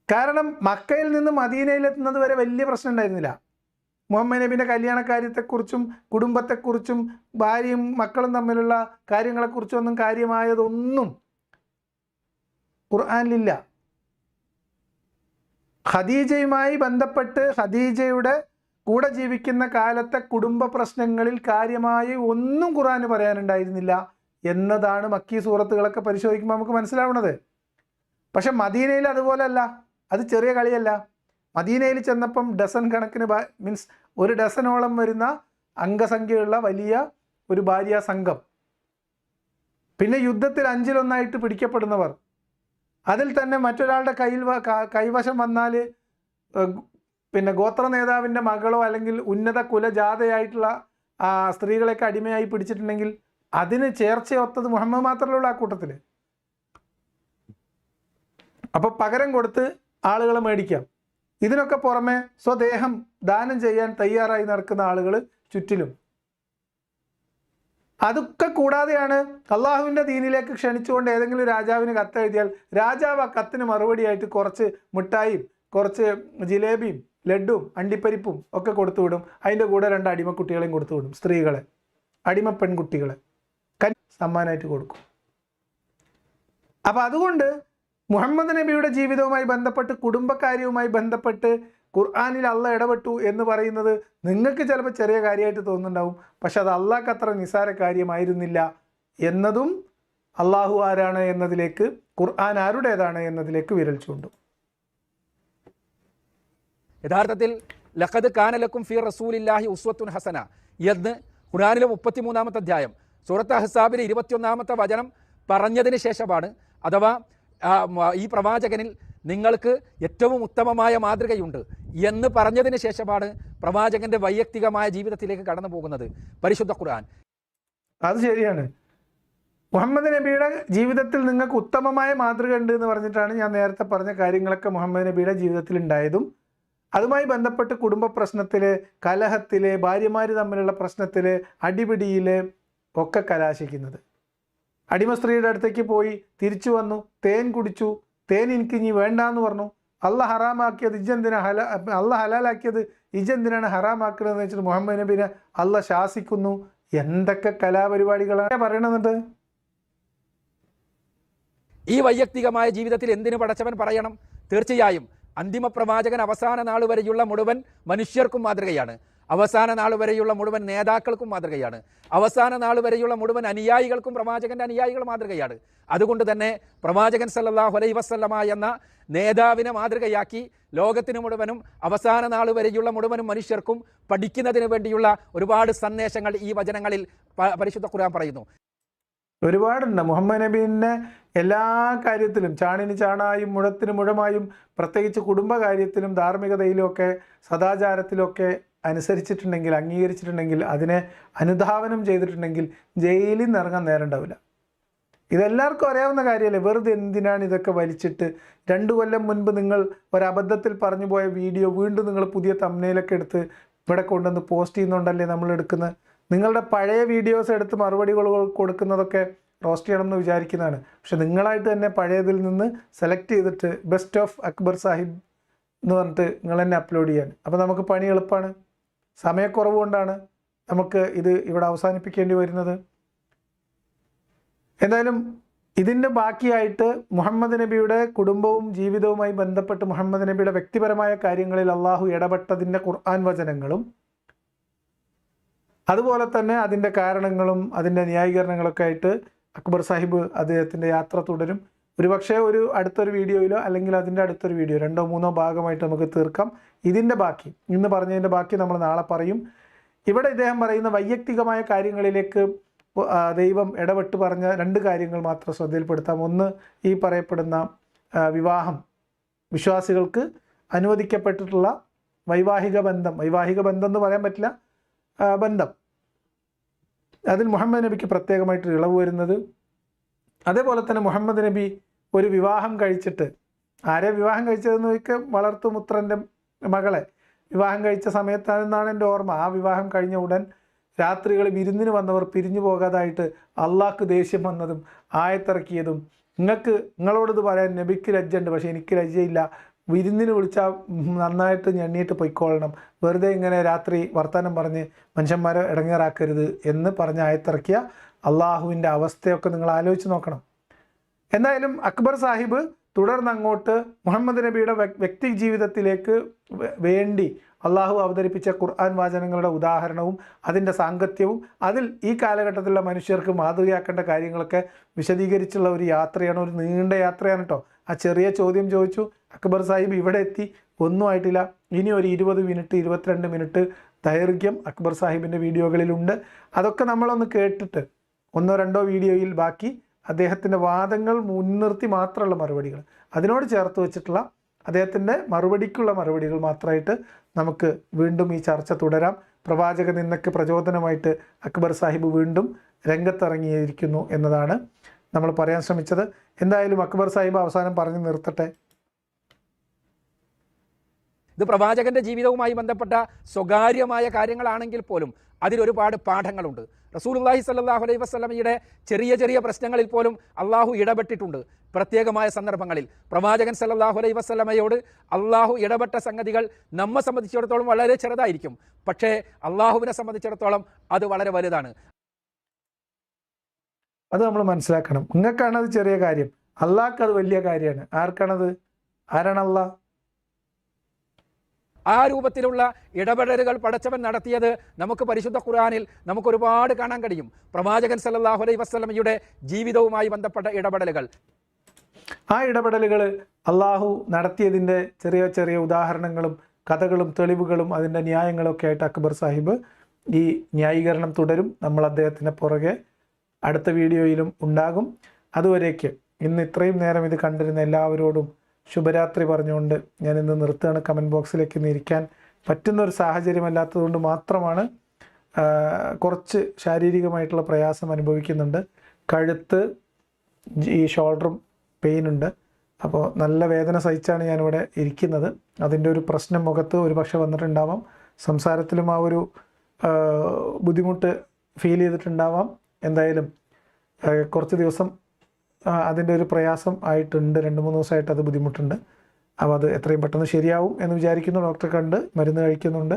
കാരണം മക്കയിൽ നിന്ന് മദീനയിലെത്തുന്നത് വരെ വലിയ പ്രശ്നം ഉണ്ടായിരുന്നില്ല. മുഹമ്മദ് നബിൻ്റെ കല്യാണക്കാര്യത്തെക്കുറിച്ചും കുടുംബത്തെക്കുറിച്ചും ഭാര്യയും മക്കളും തമ്മിലുള്ള കാര്യങ്ങളെക്കുറിച്ചും ഒന്നും കാര്യമായതൊന്നും ഖുർആനിലില്ല. ഖദീജയുമായി ബന്ധപ്പെട്ട് ഖദീജയുടെ കൂടെ ജീവിക്കുന്ന കാലത്തെ കുടുംബ പ്രശ്നങ്ങളിൽ കാര്യമായി ഒന്നും ഖുർആന് പറയാനുണ്ടായിരുന്നില്ല എന്നതാണ് മക്കി സൂറത്തുകളൊക്കെ പരിശോധിക്കുമ്പോൾ നമുക്ക് മനസ്സിലാവുന്നത്. പക്ഷെ മദീനയിൽ അതുപോലെയല്ല, അത് ചെറിയ കളിയല്ല. മദീനയിൽ ചെന്നപ്പം ഡസൻ കണക്കിന് മീൻസ് ഒരു ഡസനോളം വരുന്ന അംഗസംഖ്യയുള്ള വലിയ ഒരു ഭാര്യ സംഘം, പിന്നെ യുദ്ധത്തിൽ 5-1 പിടിക്കപ്പെടുന്നവർ, അതിൽ തന്നെ മറ്റൊരാളുടെ കൈവശം വന്നാൽ പിന്നെ ഗോത്ര നേതാവിൻ്റെ മകളോ അല്ലെങ്കിൽ ഉന്നത കുലജാതയായിട്ടുള്ള സ്ത്രീകളെയൊക്കെ അടിമയായി പിടിച്ചിട്ടുണ്ടെങ്കിൽ അതിന് ചേർച്ചയൊത്തത് മുഹമ്മദ് മാത്രമേ ഉള്ളൂ ആ കൂട്ടത്തിൽ. അപ്പോൾ പകരം കൊടുത്ത് ആളുകളെ മേടിക്കാം. ഇതിനൊക്കെ പുറമെ സ്വദേഹം ദാനം ചെയ്യാൻ തയ്യാറായി നടക്കുന്ന ആളുകൾ ചുറ്റിലും. അതൊക്കെ കൂടാതെയാണ് അള്ളാഹുവിൻ്റെ ദീനിലേക്ക് ക്ഷണിച്ചുകൊണ്ട് ഏതെങ്കിലും രാജാവിന് കത്തെഴുതിയാൽ രാജാവ് ആ കത്തിന് മറുപടിയായിട്ട് കുറച്ച് മിഠായിയും കുറച്ച് ജിലേബിയും ലഡ്ഡും അണ്ടിപ്പരിപ്പും ഒക്കെ കൊടുത്തുവിടും. അതിൻ്റെ കൂടെ 2 അടിമക്കുട്ടികളെയും കൊടുത്തുവിടും. സ്ത്രീകളെ, അടിമ പെൺകുട്ടികളെ സമ്മാനമായിട്ട് കൊടുക്കും. അപ്പം അതുകൊണ്ട് മുഹമ്മദ് നബിയുടെ ജീവിതവുമായി ബന്ധപ്പെട്ട് കുടുംബക്കാര്യവുമായി ബന്ധപ്പെട്ട് ഖുർആനിൽ അള്ളാഹ് ഇടപെട്ടു എന്ന് പറയുന്നത് നിങ്ങൾക്ക് ചിലപ്പോൾ ചെറിയ കാര്യമായിട്ട് തോന്നുന്നുണ്ടാവും. പക്ഷെ അത് അള്ളാഹ്ക്ക് അത്ര നിസ്സാര കാര്യമായിരുന്നില്ല എന്നതും അള്ളാഹു ആരാണ് എന്നതിലേക്ക്, ഖുർആൻ ആരുടേതാണ് എന്നതിലേക്ക് വിരൽ ചൂണ്ടും. യഥാർത്ഥത്തിൽ ലഖദ് കാന ലക്കും ഫീ റസൂലില്ലാഹി ഉസ്വത്തുൻ ഹസന എന്ന് ഖുർആനിലെ 33-ാമത്തെ അധ്യായം സൂറത്ത് അഹ്സാബിലെ 21-ാമത്തെ വചനം പറഞ്ഞതിന് ശേഷമാണ്, അഥവാ ഈ പ്രവാചകനിൽ നിങ്ങൾക്ക് ഏറ്റവും ഉത്തമമായ മാതൃകയുണ്ട് എന്ന് പറഞ്ഞതിന് ശേഷമാണ് പ്രവാചകന്റെ വൈയക്തികമായ ജീവിതത്തിലേക്ക് കടന്നു പോകുന്നത് പരിശുദ്ധ ഖുർആൻ. അത് ശരിയാണ്. മുഹമ്മദ് നബിയുടെ ജീവിതത്തിൽ നിങ്ങൾക്ക് ഉത്തമമായ മാതൃക ഉണ്ട് എന്ന് പറഞ്ഞിട്ടാണ് ഞാൻ നേരത്തെ പറഞ്ഞ കാര്യങ്ങളൊക്കെ മുഹമ്മദ് നബിയുടെ ജീവിതത്തിൽ ഉണ്ടായതും അതുമായി ബന്ധപ്പെട്ട് കുടുംബ പ്രശ്നത്തിൽ, കലഹത്തിൽ, ഭാര്യമാർ തമ്മിലുള്ള പ്രശ്നത്തിൽ, അടിപിടിയിൽ ഒക്കെ കലാശിക്കുന്നത്. അടിമ സ്ത്രീയുടെ അടുത്തേക്ക് പോയി തിരിച്ചു വന്നു, തേൻ കുടിച്ചു, തേൻ എനിക്ക് ഇനി വേണ്ടാന്ന് പറഞ്ഞു. അള്ളാഹ് ഹറാമാക്കിയത് ഇജെന്തിനാ അള്ളാഹ് ഹലാലാക്കിയത് ഇജെന്തിനാണ് ഹറാമാക്കുന്നതെന്ന് വെച്ചിട്ട് മുഹമ്മദ് നബിനെ അള്ളാഹ് ശാസിക്കുന്നു. എന്തൊക്കെ കലാപരിപാടികളാണ് പറയണമെന്നുണ്ട്. ഈ വൈയക്തികമായ ജീവിതത്തിൽ എന്തിനു പടച്ചവൻ പറയണം? തീർച്ചയായും അന്തിമ പ്രവാചകൻ അവസാന നാൾ വരെയുള്ള മുഴുവൻ മനുഷ്യർക്കും മാതൃകയാണ്. അവസാന നാൾ വരെയുള്ള മുഴുവൻ നേതാക്കൾക്കും മാതൃകയാണ്. അവസാന നാൾ വരെയുള്ള മുഴുവൻ അനുയായികൾക്കും പ്രവാചകന്റെ അനുയായികൾ മാതൃകയാണ്. അതുകൊണ്ട് തന്നെ പ്രവാചകൻ സല്ലല്ലാഹു അലൈഹി വസല്ലമ എന്ന നേതാവിനെ മാതൃകയാക്കി ലോകത്തിന് മുഴുവനും അവസാന നാൾ വരെയുള്ള മുഴുവനും മനുഷ്യർക്കും പഠിക്കുന്നതിന് വേണ്ടിയുള്ള ഒരുപാട് സന്ദേശങ്ങൾ ഈ വചനങ്ങളിൽ പരിശുദ്ധ ഖുർആൻ പറയുന്നു. ഒരുപാടുണ്ട്. മുഹമ്മദ് നബീനെ എല്ലാ കാര്യത്തിലും, ചാണിന് ചാണായും മുഴത്തിന് മുഴമായും, പ്രത്യേകിച്ച് കുടുംബകാര്യത്തിലും ധാർമ്മികതയിലും ഒക്കെ സദാചാരത്തിലൊക്കെ അനുസരിച്ചിട്ടുണ്ടെങ്കിൽ, അംഗീകരിച്ചിട്ടുണ്ടെങ്കിൽ, അതിനെ അനുധാവനം ചെയ്തിട്ടുണ്ടെങ്കിൽ ജയിലിൽ നിന്ന് ഇറങ്ങാൻ നേരം ഉണ്ടാവില്ല. ഇതെല്ലാവർക്കും അറിയാവുന്ന കാര്യമല്ലേ. വെറുതെ എന്തിനാണ് ഇതൊക്കെ വലിച്ചിട്ട് 2 കൊല്ലം മുൻപ് നിങ്ങൾ ഒരബദ്ധത്തിൽ പറഞ്ഞു പോയ വീഡിയോ വീണ്ടും നിങ്ങൾ പുതിയ തംബ്നെയിലൊക്കെ എടുത്ത് ഇവിടെ കൊണ്ടുവന്ന് പോസ്റ്റ് ചെയ്യുന്നുണ്ടല്ലേ നമ്മൾ എടുക്കുന്നത്. നിങ്ങളുടെ പഴയ വീഡിയോസ് എടുത്ത് മറുപടികൾ കൊടുക്കുന്നതൊക്കെ റോസ്റ്റ് ചെയ്യണമെന്ന് വിചാരിക്കുന്നതാണ്. പക്ഷെ നിങ്ങളായിട്ട് തന്നെ പഴയതിൽ നിന്ന് സെലക്ട് ചെയ്തിട്ട് ബെസ്റ്റ് ഓഫ് അക്ബർ സാഹിബ് എന്ന് പറഞ്ഞിട്ട് നിങ്ങൾ തന്നെ അപ്ലോഡ് ചെയ്യാൻ. അപ്പോൾ നമുക്ക് പണി എളുപ്പമാണ്. സമയക്കുറവ് കൊണ്ടാണ് നമുക്ക് ഇത് ഇവിടെ അവസാനിപ്പിക്കേണ്ടി വരുന്നത്. എന്തായാലും ഇതിൻ്റെ ബാക്കിയായിട്ട് മുഹമ്മദ് നബിയുടെ കുടുംബവും ജീവിതവുമായി ബന്ധപ്പെട്ട് മുഹമ്മദ് നബിയുടെ വ്യക്തിപരമായ കാര്യങ്ങളിൽ അള്ളാഹു ഇടപെട്ടതിൻ്റെ ഖുർആൻ വചനങ്ങളും അതുപോലെ തന്നെ അതിൻ്റെ കാരണങ്ങളും അതിൻ്റെ ന്യായീകരണങ്ങളൊക്കെ ആയിട്ട് അക്ബർ സാഹിബ് അദ്ദേഹത്തിൻ്റെ യാത്ര തുടരും. ഒരുപക്ഷെ അടുത്തൊരു വീഡിയോയിലോ അല്ലെങ്കിൽ അതിൻ്റെ അടുത്തൊരു വീഡിയോ 2 3 ഭാഗമായിട്ട് നമുക്ക് തീർക്കാം. ഇതിൻ്റെ ബാക്കി, ഇന്ന് പറഞ്ഞതിൻ്റെ ബാക്കി നമ്മൾ നാളെ പറയും. ഇവിടെ ഇദ്ദേഹം പറയുന്ന വൈയക്തികമായ കാര്യങ്ങളിലേക്ക് ദൈവം ഇടപെട്ട് പറഞ്ഞ 2 കാര്യങ്ങൾ മാത്രം ശ്രദ്ധയിൽപ്പെടുത്താം. ഒന്ന്, ഈ പറയപ്പെടുന്ന വിവാഹം, വിശ്വാസികൾക്ക് അനുവദിക്കപ്പെട്ടിട്ടുള്ള വൈവാഹിക ബന്ധം എന്ന് പറയാൻ പറ്റില്ല, ബന്ധം, അതിൽ മുഹമ്മദ് നബിക്ക് പ്രത്യേകമായിട്ട് ഇളവ് വരുന്നത്. അതേപോലെ തന്നെ മുഹമ്മദ് നബി ഒരു വിവാഹം കഴിച്ചിട്ട്, ആരെ വിവാഹം കഴിച്ചതെന്ന് ചോദിക്കുക, വളർത്തുമുത്രൻ്റെ മകളെ വിവാഹം കഴിച്ച സമയത്താണെന്നാണ് എൻ്റെ ഓർമ്മ. ആ വിവാഹം കഴിഞ്ഞ ഉടൻ രാത്രികൾ വിരുന്നിന് വന്നവർ പിരിഞ്ഞു പോകാതായിട്ട് അള്ളാഹ്ക്ക് ദേഷ്യം വന്നതും ആയത്തിറക്കിയതും, നിങ്ങളോടിത് പറയാൻ നബിക്ക് ലജ്ജയുണ്ട്, പക്ഷേ എനിക്ക് ലജ്ജയില്ല, വിരുന്നിന് വിളിച്ചാൽ നന്നായിട്ട് ഞെണ്ണിയിട്ട് പൊയ്ക്കൊള്ളണം, വെറുതെ ഇങ്ങനെ രാത്രി വർത്തമാനം പറഞ്ഞ് മനുഷ്യന്മാരെ ഇടങ്ങേറാക്കരുത് എന്ന് പറഞ്ഞ് ആയത്തിറക്കിയ അള്ളാഹുവിൻ്റെ അവസ്ഥയൊക്കെ നിങ്ങൾ ആലോചിച്ച് നോക്കണം. എന്തായാലും അക്ബർ സാഹിബ് തുടർന്ന് അങ്ങോട്ട് മുഹമ്മദ് നബിയുടെ വ്യക്തി ജീവിതത്തിലേക്ക് വേണ്ടി അള്ളാഹു അവതരിപ്പിച്ച ഖുർആൻ വാചനങ്ങളുടെ ഉദാഹരണവും അതിൻ്റെ സാങ്കത്യവും അതിൽ ഈ കാലഘട്ടത്തിലുള്ള മനുഷ്യർക്ക് മാതൃകയാക്കേണ്ട കാര്യങ്ങളൊക്കെ വിശദീകരിച്ചുള്ള ഒരു യാത്രയാണ്. ഒരു നീണ്ട യാത്രയാണ് കേട്ടോ. ആ ചെറിയ ചോദ്യം ചോദിച്ചു, അക്ബർ സാഹിബ് ഇവിടെ എത്തി, ഒന്നും ആയിട്ടില്ല. ഇനി ഒരു 20 മിനിറ്റ് 22 മിനിറ്റ് ദൈർഘ്യം അക്ബർ സാഹിബിൻ്റെ വീഡിയോകളിലുണ്ട്. അതൊക്കെ നമ്മളൊന്ന് കേട്ടിട്ട് 1 2 വീഡിയോയിൽ ബാക്കി അദ്ദേഹത്തിൻ്റെ വാദങ്ങൾ മുൻനിർത്തി മാത്രമുള്ള മറുപടികൾ, അതിനോട് ചേർത്ത് വെച്ചിട്ടുള്ള അദ്ദേഹത്തിൻ്റെ മറുപടിക്കുള്ള മറുപടികൾ മാത്രമായിട്ട് നമുക്ക് വീണ്ടും ഈ ചർച്ച തുടരാം. പ്രവാചക നിന്നയ്ക്ക് പ്രചോദനമായിട്ട് അക്ബർ സാഹിബ് വീണ്ടും രംഗത്തിറങ്ങിയിരിക്കുന്നു എന്നതാണ് നമ്മൾ പറയാൻ ശ്രമിച്ചത്. എന്തായാലും അക്ബർ സാഹിബ് അവസാനം പറഞ്ഞു നിർത്തട്ടെ. ഇത് പ്രവാചകന്റെ ജീവിതവുമായി ബന്ധപ്പെട്ട സ്വകാര്യമായ കാര്യങ്ങളാണെങ്കിൽ പോലും അതിലൊരുപാട് പാഠങ്ങളുണ്ട്. റസൂലുള്ളാഹി സ്വല്ലല്ലാഹു അലൈഹി വസല്ലമയുടെ ചെറിയ ചെറിയ പ്രശ്നങ്ങളിൽ പോലും അള്ളാഹു ഇടപെട്ടിട്ടുണ്ട്. പ്രത്യേകമായ സന്ദർഭങ്ങളിൽ പ്രവാചകൻ സല്ലല്ലാഹു അലൈഹി വസല്ലമയോട് അള്ളാഹു ഇടപെട്ട സംഗതികൾ നമ്മെ സംബന്ധിച്ചിടത്തോളം വളരെ ചെറുതായിരിക്കും, പക്ഷേ അള്ളാഹുവിനെ സംബന്ധിച്ചിടത്തോളം അത് വളരെ വലുതാണ്. അത് നമ്മൾ മനസ്സിലാക്കണം. നിങ്ങൾക്കാണത് ചെറിയ കാര്യം, അള്ളാഹ്ക്ക് അത് വലിയ കാര്യമാണ്. ആർക്കാണത്? ആരാണ് അള്ളാഹ്? ആ രൂപത്തിലുള്ള ഇടപെടലുകൾ പടച്ചവൻ നടത്തിയത് നമുക്ക് പരിശുദ്ധ ഖുർആനിൽ നമുക്കൊരുപാട് കാണാൻ കഴിയും. പ്രവാചകൻ സല്ലല്ലാഹു അലൈഹി വസല്ലമയുടെ ജീവിതവുമായി ബന്ധപ്പെട്ട ഇടപെടലുകൾ, ആ ഇടപെടലുകൾ അള്ളാഹു നടത്തിയതിൻ്റെ ചെറിയ ചെറിയ ഉദാഹരണങ്ങളും കഥകളും തെളിവുകളും അതിൻ്റെ ന്യായങ്ങളൊക്കെ ആയിട്ട് അക്ബർ സാഹിബ് ഈ ന്യായീകരണം തുടരും. നമ്മൾ അദ്ദേഹത്തിൻ്റെ പുറകെ അടുത്ത വീഡിയോയിലും ഉണ്ടാകും. അതുവരേക്ക് ഇന്ന് ഇത്രയും നേരം ഇത് കണ്ടിരുന്ന എല്ലാവരോടും ശുഭരാത്രി പറഞ്ഞുകൊണ്ട് ഞാൻ ഇന്ന് നിർത്തുകയാണ്. കമൻറ്റ് ബോക്സിലേക്ക് ഇന്ന് ഇരിക്കാൻ പറ്റുന്ന ഒരു സാഹചര്യമല്ലാത്തതുകൊണ്ട് മാത്രമാണ്. കുറച്ച് ശാരീരികമായിട്ടുള്ള പ്രയാസം അനുഭവിക്കുന്നുണ്ട്. കഴുത്ത്, ഈ ഷോൾഡറും പെയിൻ ഉണ്ട്. അപ്പോൾ നല്ല വേദന സഹിച്ചാണ് ഞാനിവിടെ ഇരിക്കുന്നത്. അതിൻ്റെ ഒരു പ്രശ്നം മുഖത്ത് ഒരു പക്ഷെ വന്നിട്ടുണ്ടാവാം. സംസാരത്തിലും ആ ഒരു ബുദ്ധിമുട്ട് ഫീൽ ചെയ്തിട്ടുണ്ടാവാം. എന്തായാലും കുറച്ച് ദിവസം അതിൻ്റെ ഒരു പ്രയാസം ആയിട്ടുണ്ട്. 2-3 ദിവസമായിട്ട് അത് ബുദ്ധിമുട്ടുണ്ട്. അപ്പോൾ അത് എത്രയും പെട്ടെന്ന് ശരിയാവും എന്ന് വിചാരിക്കുന്നു. ഡോക്ടറെ കണ്ട് മരുന്ന് കഴിക്കുന്നുണ്ട്.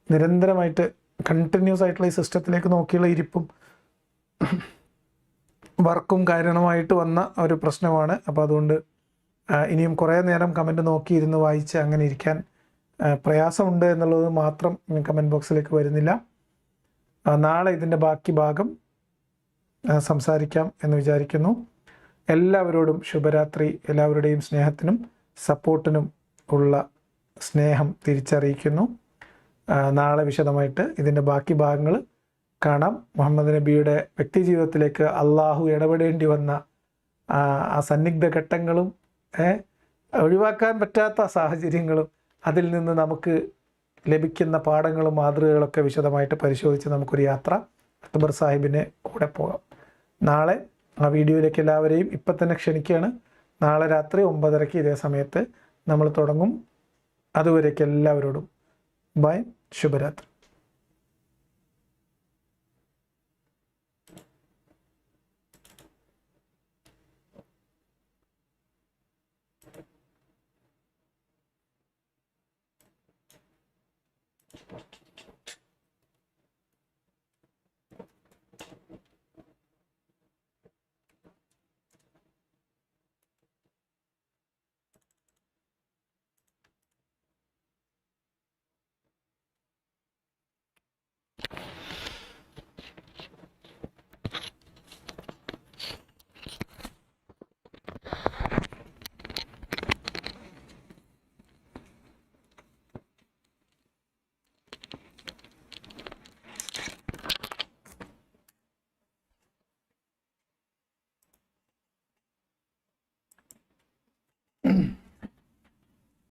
നിരന്തരമായിട്ട് കണ്ടിന്യൂസ് ആയിട്ടുള്ള ഈ സിസ്റ്റത്തിലേക്ക് നോക്കിയുള്ള ഇരിപ്പും വർക്കും കാരണമായിട്ട് വന്ന ഒരു പ്രശ്നമാണ്. അപ്പോൾ അതുകൊണ്ട് ഇനിയും കുറേ നേരം കമൻറ്റ് നോക്കിയിരുന്ന് വായിച്ച് അങ്ങനെ ഇരിക്കാൻ പ്രയാസമുണ്ട് എന്നുള്ളത് മാത്രം കമൻറ്റ് ബോക്സിലേക്ക് വരുന്നില്ല. നാളെ ഇതിൻ്റെ ബാക്കി ഭാഗം സംസാരിക്കാം എന്ന് വിചാരിക്കുന്നു. എല്ലാവരോടും ശുഭരാത്രി. എല്ലാവരുടെയും സ്നേഹത്തിനും സപ്പോർട്ടിനും ഉള്ള സ്നേഹം തിരിച്ചറിയിക്കുന്നു. നാളെ വിശദമായിട്ട് ഇതിൻ്റെ ബാക്കി ഭാഗങ്ങൾ കാണാം. മുഹമ്മദ് നബിയുടെ വ്യക്തി ജീവിതത്തിലേക്ക് അള്ളാഹു ഇടപെടേണ്ടി വന്ന ആ സന്നിഗ്ധ ഘട്ടങ്ങളും ഒഴിവാക്കാൻ പറ്റാത്ത സാഹചര്യങ്ങളും അതിൽ നിന്ന് നമുക്ക് ലഭിക്കുന്ന പാഠങ്ങളും മാതൃകകളൊക്കെ വിശദമായിട്ട് പരിശോധിച്ച് നമുക്കൊരു യാത്ര അക്ബർ സാഹിബിനെ കൂടെ പോകാം. നാളെ ആ വീഡിയോയിലേക്ക് എല്ലാവരെയും ഇപ്പം തന്നെ ക്ഷണിക്കുകയാണ്. നാളെ രാത്രി 9:30 ഇതേ സമയത്ത് നമ്മൾ തുടങ്ങും. അതുവരേക്ക് എല്ലാവരോടും ബൈ, ശുഭരാത്രി. Thank you.